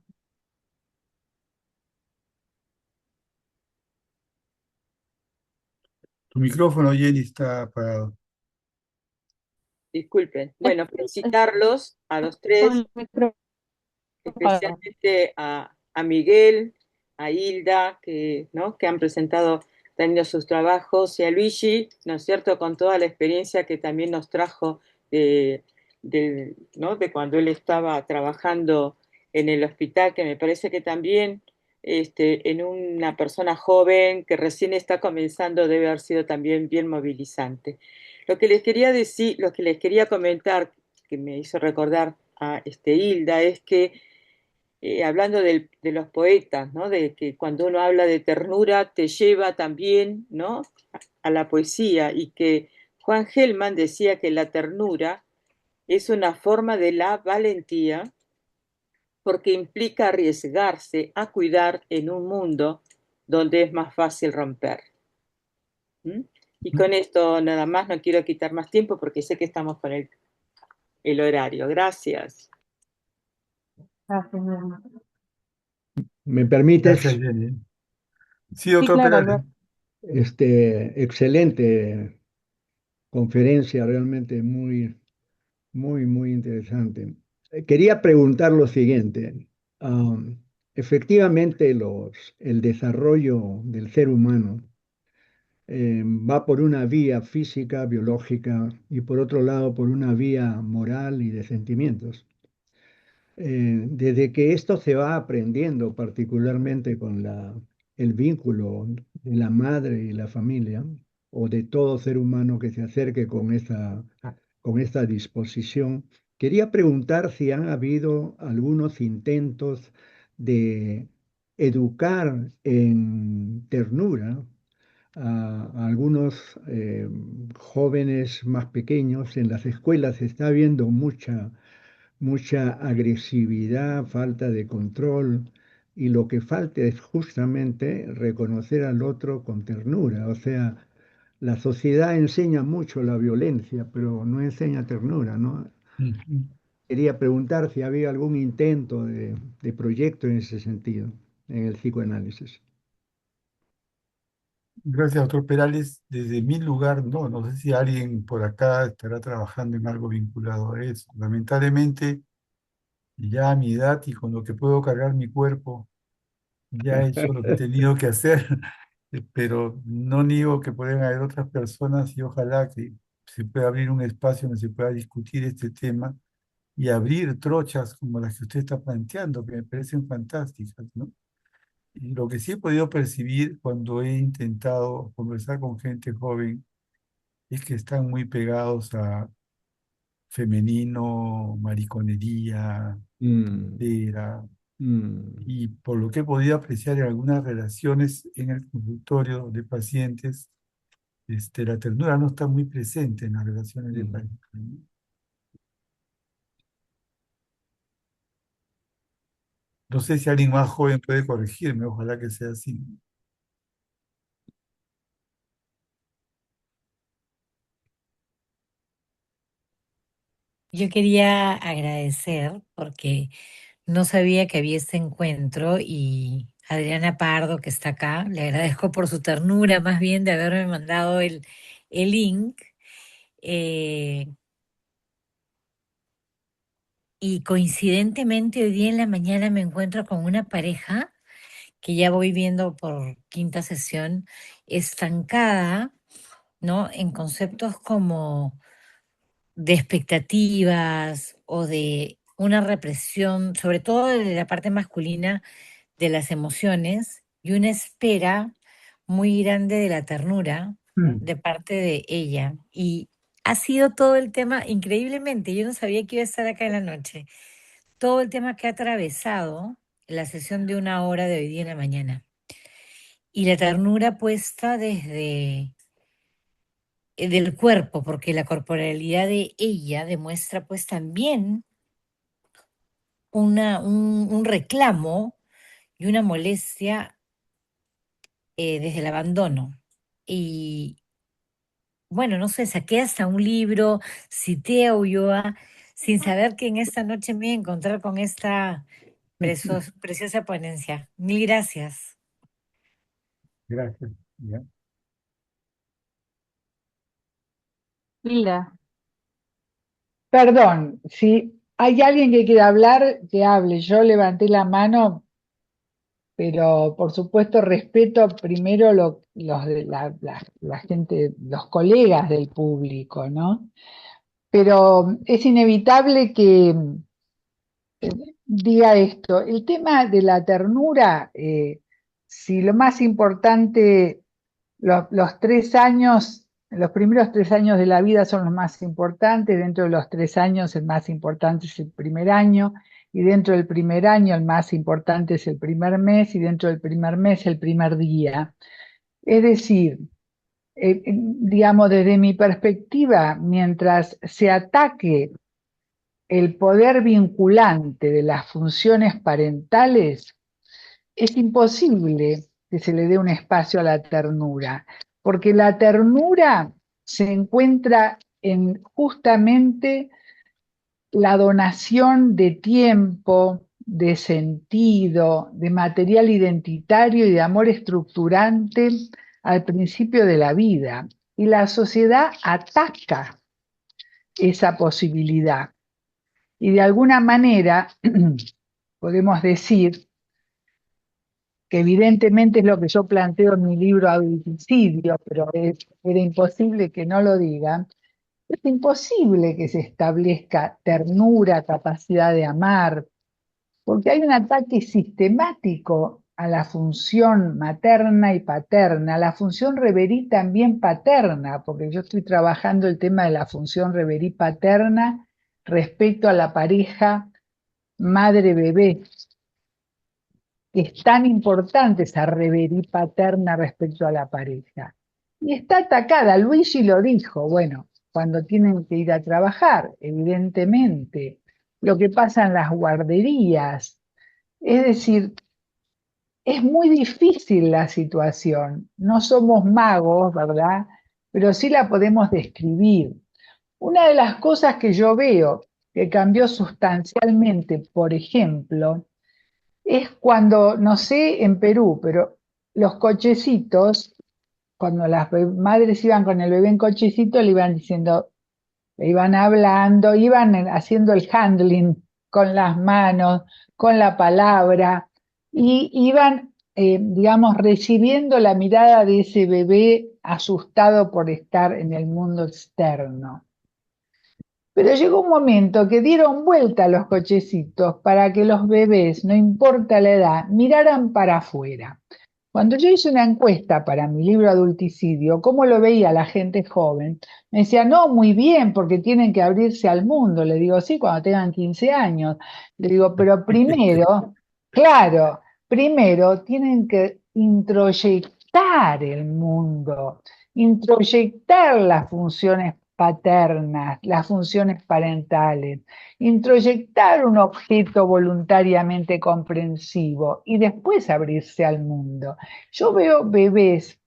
Speaker 3: Tu micrófono, Jenny, está apagado.
Speaker 7: Disculpen.
Speaker 2: Es-
Speaker 7: Bueno,
Speaker 2: es
Speaker 7: felicitarlos a los
Speaker 2: con
Speaker 7: tres,
Speaker 2: el micrófono apagado.
Speaker 7: especialmente a Miguel, a Hilda, que, ¿no? que han presentado también sus trabajos, y a Luigi, ¿no es cierto?, con toda la experiencia que también nos trajo ¿no? de cuando él estaba trabajando en el hospital, que me parece que también en una persona joven que recién está comenzando debe haber sido también bien movilizante. Lo que les quería decir, lo que les quería comentar, que me hizo recordar a Hilda, es que hablando de los poetas, ¿no? De que cuando uno habla de ternura te lleva también, ¿no? a la poesía, y que Juan Gelman decía que la ternura es una forma de la valentía porque implica arriesgarse a cuidar en un mundo donde es más fácil romper. ¿Mm? Y con esto nada más, no quiero quitar más tiempo porque sé que estamos con el horario. Gracias.
Speaker 2: Gracias, Jenny.
Speaker 8: ¿Me
Speaker 3: Gracias,
Speaker 8: permites?
Speaker 3: Jenny. Sí,
Speaker 2: Sí,
Speaker 3: doctor
Speaker 2: claro,
Speaker 3: Perales.
Speaker 2: Alberto.
Speaker 8: Excelente conferencia, realmente muy, muy, muy interesante. Quería preguntar lo siguiente. efectivamente el desarrollo del ser humano va por una vía física, biológica, y por otro lado por una vía moral y de sentimientos. Desde que esto se va aprendiendo, particularmente con el vínculo de la madre y la familia, o de todo ser humano que se acerque con esta disposición, quería preguntar si han habido algunos intentos de educar en ternura a algunos jóvenes más pequeños. En las escuelas se está viendo mucha agresividad, falta de control, y lo que falta es justamente reconocer al otro con ternura. O sea, la sociedad enseña mucho la violencia, pero no enseña ternura, ¿no?
Speaker 3: Ujú.
Speaker 8: Quería preguntar si había algún intento de proyecto en ese sentido, en el psicoanálisis.
Speaker 3: Gracias, doctor Perales. Desde mi lugar, no sé si alguien por acá estará trabajando en algo vinculado a eso. Lamentablemente, ya a mi edad y con lo que puedo cargar mi cuerpo, ya he hecho lo que he tenido que hacer, pero no niego que pueden haber otras personas y ojalá que se pueda abrir un espacio donde se pueda discutir este tema y abrir trochas como las que usted está planteando, que me parecen fantásticas, ¿no? Y lo que sí he podido percibir cuando he intentado conversar con gente joven es que están muy pegados a femenino, mariconería,
Speaker 8: Mm,
Speaker 3: tontera,
Speaker 8: mm,
Speaker 3: y por lo que he podido apreciar en algunas relaciones en el consultorio de pacientes, la ternura no está muy presente en las relaciones de
Speaker 8: mm.
Speaker 3: pareja, ¿no? No sé si alguien más joven puede corregirme, ojalá que sea así.
Speaker 9: Yo quería agradecer porque no sabía que había este encuentro y Adriana Pardo, que está acá, le agradezco por su ternura más bien de haberme mandado el link. eh, y coincidentemente hoy día en la mañana me encuentro con una pareja que ya voy viendo por quinta sesión, estancada, ¿no? En conceptos como de expectativas o de una represión, sobre todo de la parte masculina de las emociones y una espera muy grande de la ternura de parte de ella. Y ha sido todo el tema, increíblemente, yo no sabía que iba a estar acá en la noche, todo el tema que ha atravesado la sesión de 1 hora de hoy día en la mañana. Y la ternura puesta desde del cuerpo, porque la corporalidad de ella demuestra pues también un reclamo y una molestia desde el abandono. Y bueno, no sé, saqué hasta un libro, cité a Ulloa, sin saber que en esta noche me iba a encontrar con esta preciosa ponencia. Mil gracias.
Speaker 3: Gracias. ¿Ya?
Speaker 2: Hilda,
Speaker 4: Perdón, si hay alguien que quiera hablar, que hable. Yo levanté la mano, pero por supuesto respeto primero los de la gente, los colegas del público, ¿no? Pero es inevitable que diga esto. El tema de la ternura, si lo más importante, los 3 años, los primeros 3 años de la vida son los más importantes, dentro de los 3 años el más importante es el primer año, y dentro del primer año el más importante es el primer mes, y dentro del primer mes el primer día. Es decir, digamos, desde mi perspectiva, mientras se ataque el poder vinculante de las funciones parentales, es imposible que se le dé un espacio a la ternura, porque la ternura se encuentra en justamente la donación de tiempo, de sentido, de material identitario y de amor estructurante al principio de la vida. Y la sociedad ataca esa posibilidad. Y de alguna manera podemos decir que evidentemente es lo que yo planteo en mi libro Adulticidio, pero era imposible que no lo digan. Es imposible que se establezca ternura, capacidad de amar, porque hay un ataque sistemático a la función materna y paterna, a la función reverí también paterna, porque yo estoy trabajando el tema de la función reverí paterna respecto a la pareja madre-bebé, que es tan importante esa reverí paterna respecto a la pareja. Y está atacada, Luigi lo dijo, bueno, cuando tienen que ir a trabajar, evidentemente, lo que pasa en las guarderías, es decir, es muy difícil la situación, no somos magos, ¿verdad? Pero sí la podemos describir. Una de las cosas que yo veo que cambió sustancialmente, por ejemplo, es cuando, no sé en Perú, pero los cochecitos, cuando las madres iban con el bebé en cochecito, le iban diciendo, le iban hablando, iban haciendo el handling con las manos, con la palabra, y iban, digamos, recibiendo la mirada de ese bebé asustado por estar en el mundo externo. Pero llegó un momento que dieron vuelta a los cochecitos para que los bebés, no importa la edad, miraran para afuera. Cuando yo hice una encuesta para mi libro Adulticidio, ¿cómo lo veía la gente joven? Me decía, no, muy bien, porque tienen que abrirse al mundo. Le digo, sí, cuando tengan 15 años. Le digo, pero primero, claro, primero tienen que introyectar el mundo, introyectar las funciones paternas, las funciones parentales, introyectar un objeto voluntariamente comprensivo y después abrirse al mundo. Yo veo bebés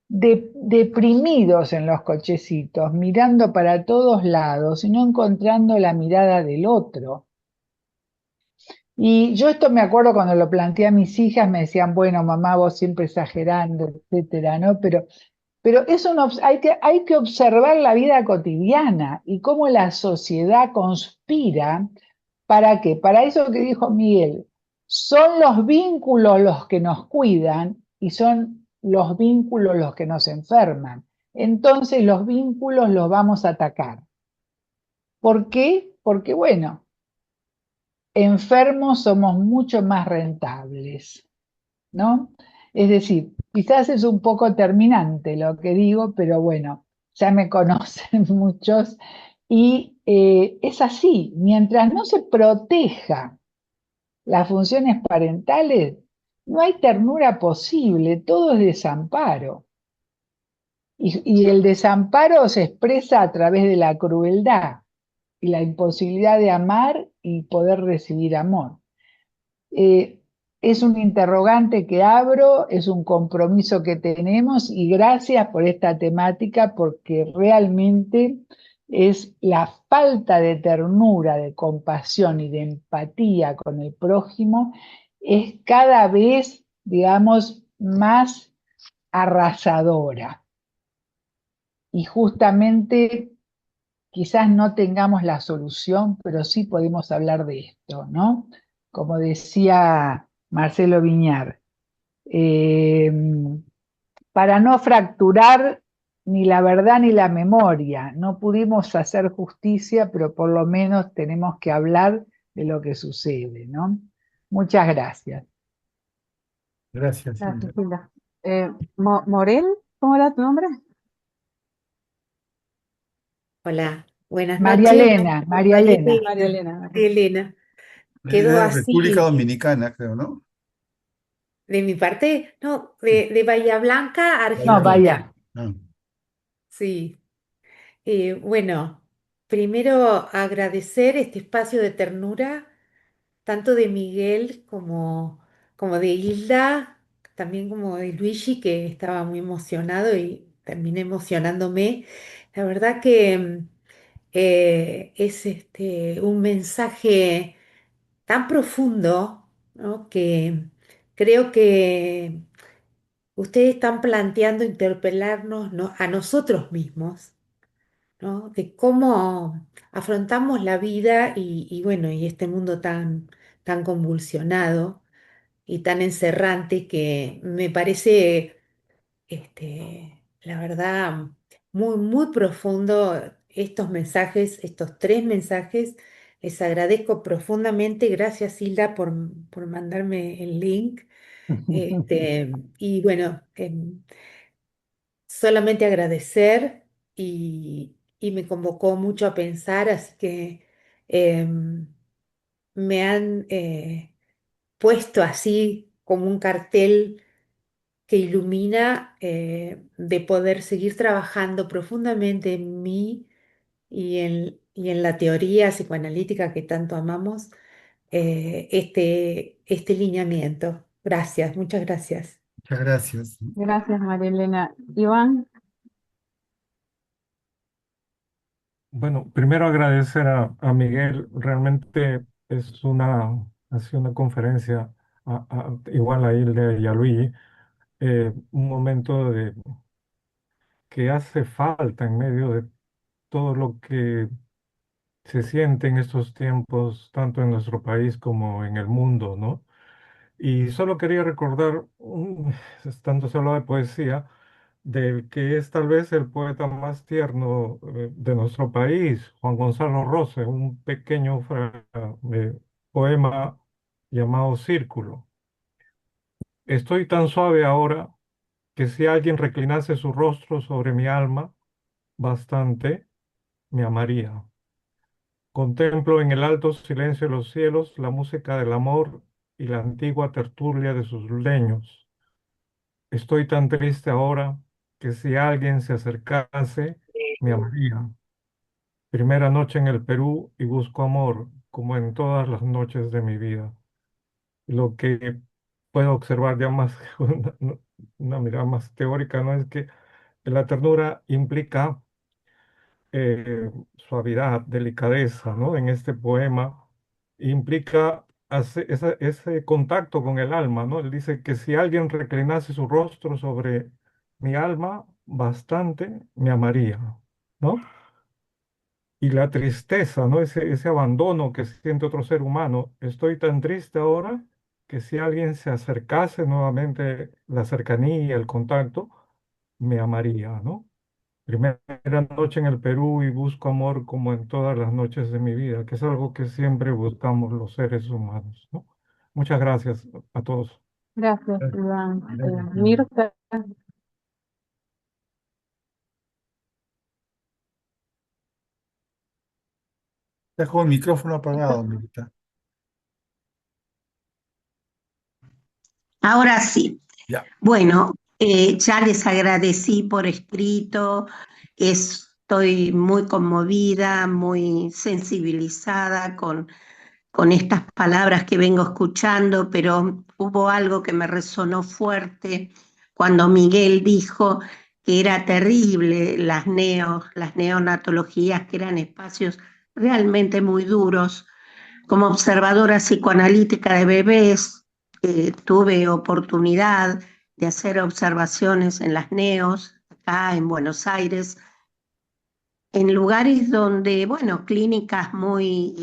Speaker 4: deprimidos en los cochecitos, mirando para todos lados y no encontrando la mirada del otro. Y yo esto me acuerdo cuando lo planteé a mis hijas, me decían, bueno, mamá, vos siempre exagerando, etcétera, ¿no? Pero eso no, hay que observar la vida cotidiana y cómo la sociedad conspira. ¿Para qué? Para eso que dijo Miguel, son los vínculos los que nos cuidan y son los vínculos los que nos enferman. Entonces los vínculos los vamos a atacar. ¿Por qué? Porque bueno, enfermos somos mucho más rentables, ¿no? Es decir, quizás es un poco terminante lo que digo, pero bueno, ya me conocen muchos y es así, mientras no se proteja las funciones parentales, no hay ternura posible, todo es desamparo. Y el desamparo se expresa a través de la crueldad y la imposibilidad de amar y poder recibir amor. Eh, es un interrogante que abro, es un compromiso que tenemos y gracias por esta temática porque realmente es la falta de ternura, de compasión y de empatía con el prójimo es cada vez, digamos, más arrasadora. Y justamente quizás no tengamos la solución, pero sí podemos hablar de esto, ¿no? Como decía Marcelo Viñar, eh, para no fracturar ni la verdad ni la memoria. No pudimos hacer justicia, pero por lo menos tenemos que hablar de lo que sucede, ¿no? Muchas gracias.
Speaker 3: Gracias,
Speaker 2: Gracias,
Speaker 3: Hilda.
Speaker 2: Hilda. Morel, ¿cómo era tu nombre?
Speaker 10: Hola, buenas
Speaker 4: María
Speaker 10: noches.
Speaker 4: Elena, María
Speaker 10: María
Speaker 4: Elena.
Speaker 2: María Elena.
Speaker 10: Elena.
Speaker 3: Era
Speaker 10: Quedó
Speaker 3: de República
Speaker 10: así
Speaker 3: Dominicana, creo, ¿no?
Speaker 10: de mi parte, no, de Bahía Blanca,
Speaker 3: Bahía
Speaker 4: No,
Speaker 3: Blanca.
Speaker 10: Argentina.
Speaker 4: vaya.
Speaker 3: Ah,
Speaker 10: Sí. Bueno, primero agradecer este espacio de ternura, tanto de Miguel como de Hilda, también como de Luigi, que estaba muy emocionado y terminé emocionándome. La verdad que es un mensaje tan profundo, ¿no? Que creo que ustedes están planteando interpelarnos, ¿no? A nosotros mismos, ¿no? De cómo afrontamos la vida y bueno, y este mundo tan convulsionado. y tan encerrante que me parece, la verdad, muy, muy profundo estos mensajes, estos tres mensajes. Les agradezco profundamente. Gracias, Hilda, por mandarme el link. Y bueno, solamente agradecer y me convocó mucho a pensar, así que em, me han puesto así como un cartel que ilumina, de poder seguir trabajando profundamente en mí y en la teoría psicoanalítica que tanto amamos, este lineamiento. Gracias, muchas gracias.
Speaker 3: Muchas gracias.
Speaker 2: Gracias, María Elena. Iván,
Speaker 11: Bueno, primero agradecer a Miguel. Realmente ha sido una conferencia, igual a Hilde y a Luigi, un momento que hace falta en medio de todo lo que se siente en estos tiempos, tanto en nuestro país como en el mundo, ¿no? Y solo quería recordar, tanto se habla de poesía, del que es tal vez el poeta más tierno de nuestro país, Juan Gonzalo Rose, un pequeño poema llamado Círculo. Estoy tan suave ahora que si alguien reclinase su rostro sobre mi alma, bastante me amaría. Contemplo en el alto silencio de los cielos la música del amor y la antigua tertulia de sus leños. Estoy tan triste ahora que si alguien se acercase, me amaría. Primera noche en el Perú y busco amor, como en todas las noches de mi vida. Lo que puedo observar ya más, una mirada más teórica, ¿no? Es que la ternura implica suavidad, delicadeza, ¿no? En este poema implica ese contacto con el alma, ¿no? Él dice que si alguien reclinase su rostro sobre mi alma, bastante me amaría, ¿no? Y la tristeza, ¿no? Ese abandono que siente otro ser humano. Estoy tan triste ahora que si alguien se acercase nuevamente, la cercanía, el contacto, me amaría, ¿no? Primera noche en el Perú y busco amor como en todas las noches de mi vida, que es algo que siempre buscamos los seres humanos, ¿no? Muchas gracias a todos.
Speaker 2: gracias, Iván.
Speaker 3: Gracias.
Speaker 2: Mirta,
Speaker 3: Está con el micrófono apagado, Mirta.
Speaker 12: Ahora sí.
Speaker 3: Ya.
Speaker 12: Bueno, ya les agradecí por escrito, estoy muy conmovida, muy sensibilizada con estas palabras que vengo escuchando, pero hubo algo que me resonó fuerte cuando Miguel dijo que era terrible las neonatologías, que eran espacios realmente muy duros. Como observadora psicoanalítica de bebés, tuve oportunidad de hacer observaciones en las neos, acá en Buenos Aires, en lugares donde, bueno, clínicas muy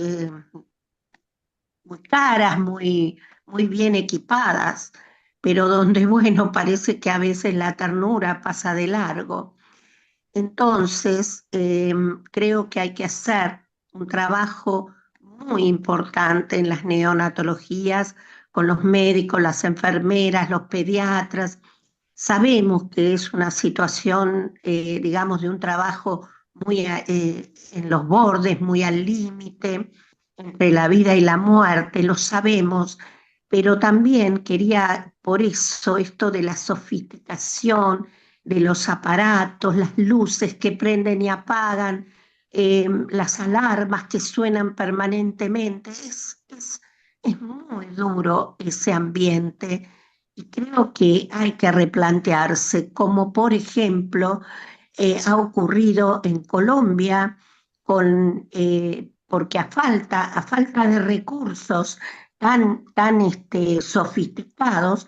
Speaker 12: caras, muy bien equipadas, pero donde, bueno, parece que a veces la ternura pasa de largo. Entonces, creo que hay que hacer un trabajo muy importante en las neonatologías con los médicos, las enfermeras, los pediatras. Sabemos que es una situación, digamos, de un trabajo muy en los bordes, muy al límite, entre la vida y la muerte, lo sabemos, pero también quería, por eso, esto de la sofisticación de los aparatos, las luces que prenden y apagan, las alarmas que suenan permanentemente. Es muy duro ese ambiente y creo que hay que replantearse, como por ejemplo ha ocurrido en Colombia, porque a falta de recursos tan sofisticados,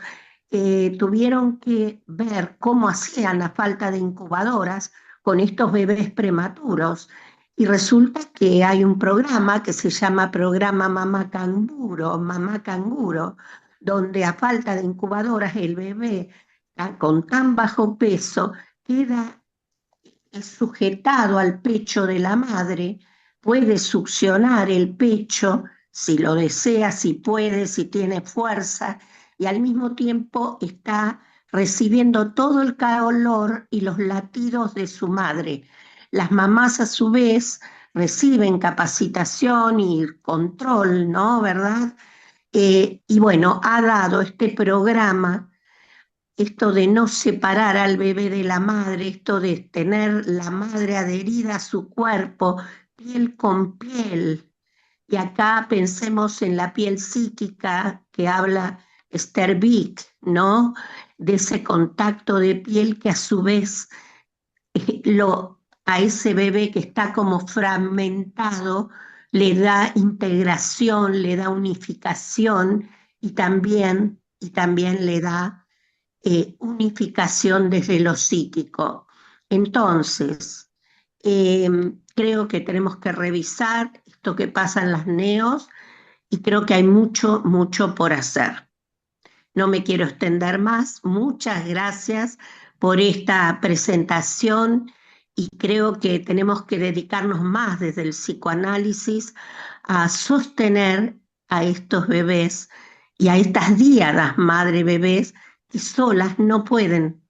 Speaker 12: tuvieron que ver cómo hacían la falta de incubadoras con estos bebés prematuros. Y resulta que hay un programa que se llama Programa Mamá Canguro, donde a falta de incubadoras el bebé con tan bajo peso queda sujetado al pecho de la madre, puede succionar el pecho si lo desea, si puede, si tiene fuerza, y al mismo tiempo está recibiendo todo el calor y los latidos de su madre. Las mamás a su vez reciben capacitación y control, ¿no? ¿Verdad? Y bueno, ha dado este programa esto de no separar al bebé de la madre, esto de tener la madre adherida a su cuerpo, piel con piel. Y acá pensemos en la piel psíquica que habla Esther Vick, ¿no? De ese contacto de piel que a su vez a ese bebé que está como fragmentado le da integración, le da unificación y también le da unificación desde lo psíquico. Entonces, creo que tenemos que revisar esto que pasa en las NEOs y creo que hay mucho, mucho por hacer. No me quiero extender más. Muchas gracias por esta presentación y creo que tenemos que dedicarnos más desde el psicoanálisis a sostener a estos bebés y a estas díadas madre-bebés que solas no pueden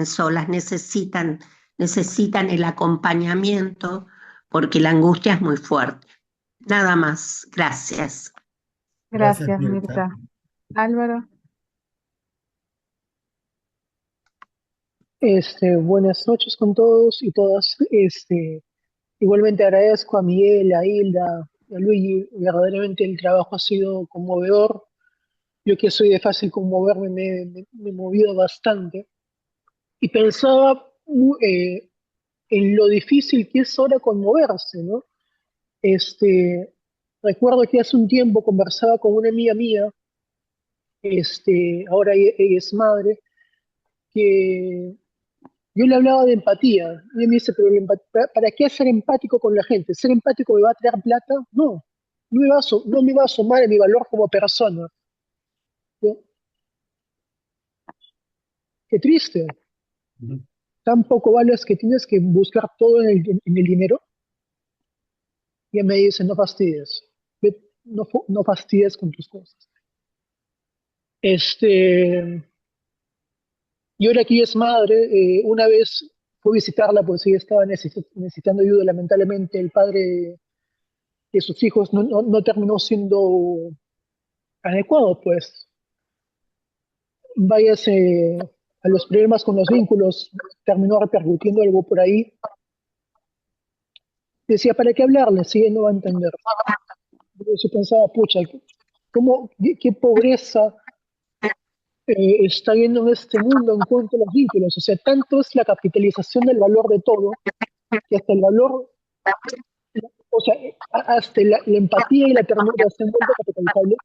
Speaker 12: solas, necesitan el acompañamiento porque la angustia es muy fuerte. Nada más, gracias.
Speaker 3: Gracias,
Speaker 2: Gracias,
Speaker 3: Mirta.
Speaker 2: Mirta. Álvaro.
Speaker 1: Buenas noches con todos y todas. Igualmente agradezco a Miguel, a Hilda, a Luigi. Verdaderamente el trabajo ha sido conmovedor. Yo que soy de fácil conmoverme, me he movido bastante. Y pensaba en lo difícil que es ahora conmoverse, ¿no? Recuerdo que hace un tiempo conversaba con una amiga mía, ahora ella es madre, que yo le hablaba de empatía. Y ella me dice, pero ¿para qué ser empático con la gente? ¿Ser empático me va a traer plata? No, no me va a sumar a mi valor como persona. ¿No? Qué triste.
Speaker 3: Ujú.
Speaker 1: Tan poco vales que tienes que buscar todo en el dinero. Y ella me dice, no fastidies. No fastidies con tus cosas. Y ahora que ella es madre, una vez fue a visitarla, pues ella estaba necesitando ayuda. Lamentablemente, el padre de sus hijos no terminó siendo adecuado, pues. Váyase a los problemas con los vínculos, terminó repercutiendo algo por ahí. Decía, ¿para qué hablarle si él no va a entender? Yo pensaba, pucha, qué pobreza está yendo en este mundo en cuanto a los vínculos. O sea, tanto es la capitalización del valor de todo, que hasta el valor, o sea, hasta la empatía y la ternura se han vuelto capitalizables,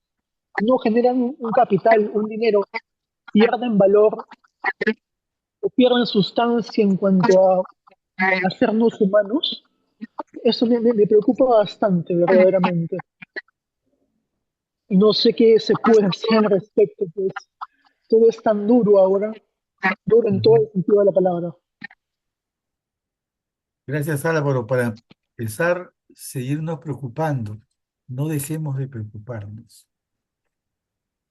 Speaker 1: no generan un capital, un dinero, pierden valor o pierden sustancia en cuanto a hacernos humanos. Eso me preocupa bastante, verdaderamente. Y no sé qué se puede hacer al respecto, pues todo es tan duro ahora, duro en todo
Speaker 3: Ujú.
Speaker 1: el sentido de la palabra.
Speaker 3: Gracias, Álvaro. Para empezar, seguirnos preocupando. No dejemos de preocuparnos.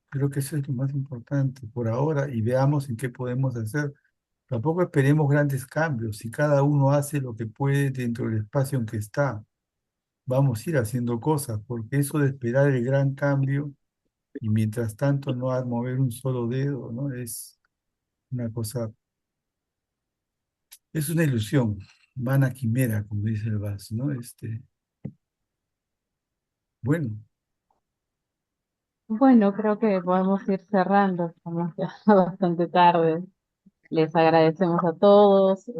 Speaker 3: Creo que eso es lo más importante por ahora y veamos en qué podemos hacer. Tampoco esperemos grandes cambios. Si cada uno hace lo que puede dentro del espacio en que está, vamos a ir haciendo cosas, porque eso de esperar el gran cambio y mientras tanto no a mover un solo dedo, ¿no? Es una cosa, es una ilusión, vana quimera, como dice el Vaz, ¿no? Bueno,
Speaker 2: Bueno, creo que podemos ir cerrando, estamos ya bastante tarde. Les agradecemos a todos,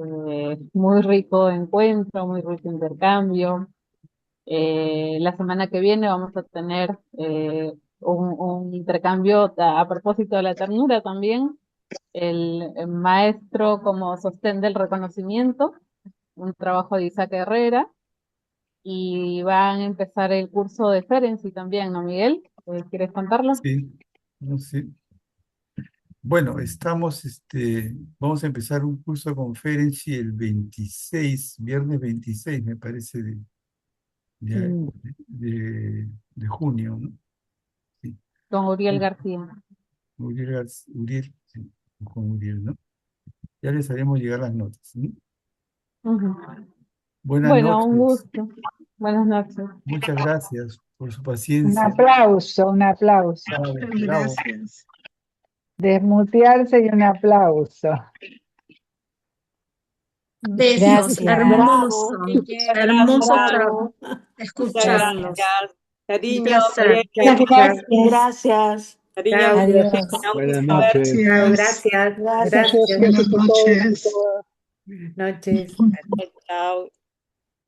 Speaker 2: muy rico encuentro, muy rico intercambio. La semana que viene vamos a tener un intercambio a propósito de la ternura también, el maestro como sostén del reconocimiento, un trabajo de Isaac Herrera, y van a empezar el curso de Ferenczi también, ¿no, Miguel? ¿Quieres contarlo?
Speaker 3: sí. no sé. Bueno, vamos a empezar un curso de conferencia el 26, viernes 26, me parece, de,
Speaker 4: Mm.
Speaker 3: de junio, ¿no? Sí.
Speaker 2: Con Uriel García.
Speaker 3: Uriel, sí, con Uriel, ¿no? Ya les haremos llegar las notas, ¿sí?
Speaker 2: Ujú.
Speaker 3: Buenas
Speaker 2: Bueno, un
Speaker 3: noches.
Speaker 2: gusto. Buenas noches.
Speaker 3: Muchas gracias por su
Speaker 4: Un
Speaker 3: paciencia.
Speaker 4: aplauso, un aplauso.
Speaker 3: Bravo, bravo.
Speaker 12: Gracias.
Speaker 4: Desmutearse y un aplauso.
Speaker 12: Besos,
Speaker 9: Gracias.
Speaker 12: hermoso, hermoso
Speaker 2: Bravo.
Speaker 12: escucharlos.
Speaker 7: Gracias.
Speaker 12: Un
Speaker 7: Cariño,
Speaker 12: placer.
Speaker 7: María
Speaker 10: Muchas
Speaker 7: Elena.
Speaker 10: gracias.
Speaker 9: Gracias.
Speaker 7: Cariño,
Speaker 10: Chao,
Speaker 7: María
Speaker 9: Adiós.
Speaker 7: Elena. Un
Speaker 8: Buenas
Speaker 7: gusto verte.
Speaker 8: noches.
Speaker 10: chao,
Speaker 12: Gracias.
Speaker 10: gracias,
Speaker 1: Noches,
Speaker 10: gracias.
Speaker 1: gracias por todo, por
Speaker 12: Noches.
Speaker 1: toda.
Speaker 10: Buenas noches.
Speaker 7: Chao.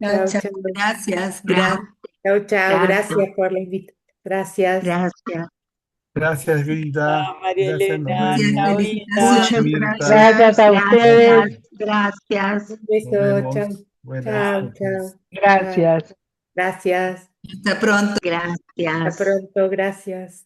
Speaker 12: Chao,
Speaker 10: Chao,
Speaker 12: chao.
Speaker 10: chao.
Speaker 12: Gracias, gracias,
Speaker 10: Chao, chao.
Speaker 12: gracias,
Speaker 10: Gracias por la invitación. Gracias.
Speaker 12: gracias.
Speaker 3: Gracias, Grita.
Speaker 7: Chao, María
Speaker 3: Gracias, nos
Speaker 7: Elena.
Speaker 12: Gracias,
Speaker 7: Chao,
Speaker 3: vemos.
Speaker 7: Hilda.
Speaker 12: felicitaciones.
Speaker 3: Mirta,
Speaker 4: Gracias a ustedes.
Speaker 12: Gracias.
Speaker 10: Un
Speaker 3: nos
Speaker 10: beso. Chao.
Speaker 3: vemos. Buenas
Speaker 10: Chao,
Speaker 3: noches.
Speaker 10: chao. Chao.
Speaker 4: Gracias.
Speaker 10: Gracias.
Speaker 12: Hasta pronto.
Speaker 10: Hasta
Speaker 12: Gracias.
Speaker 10: pronto. Gracias.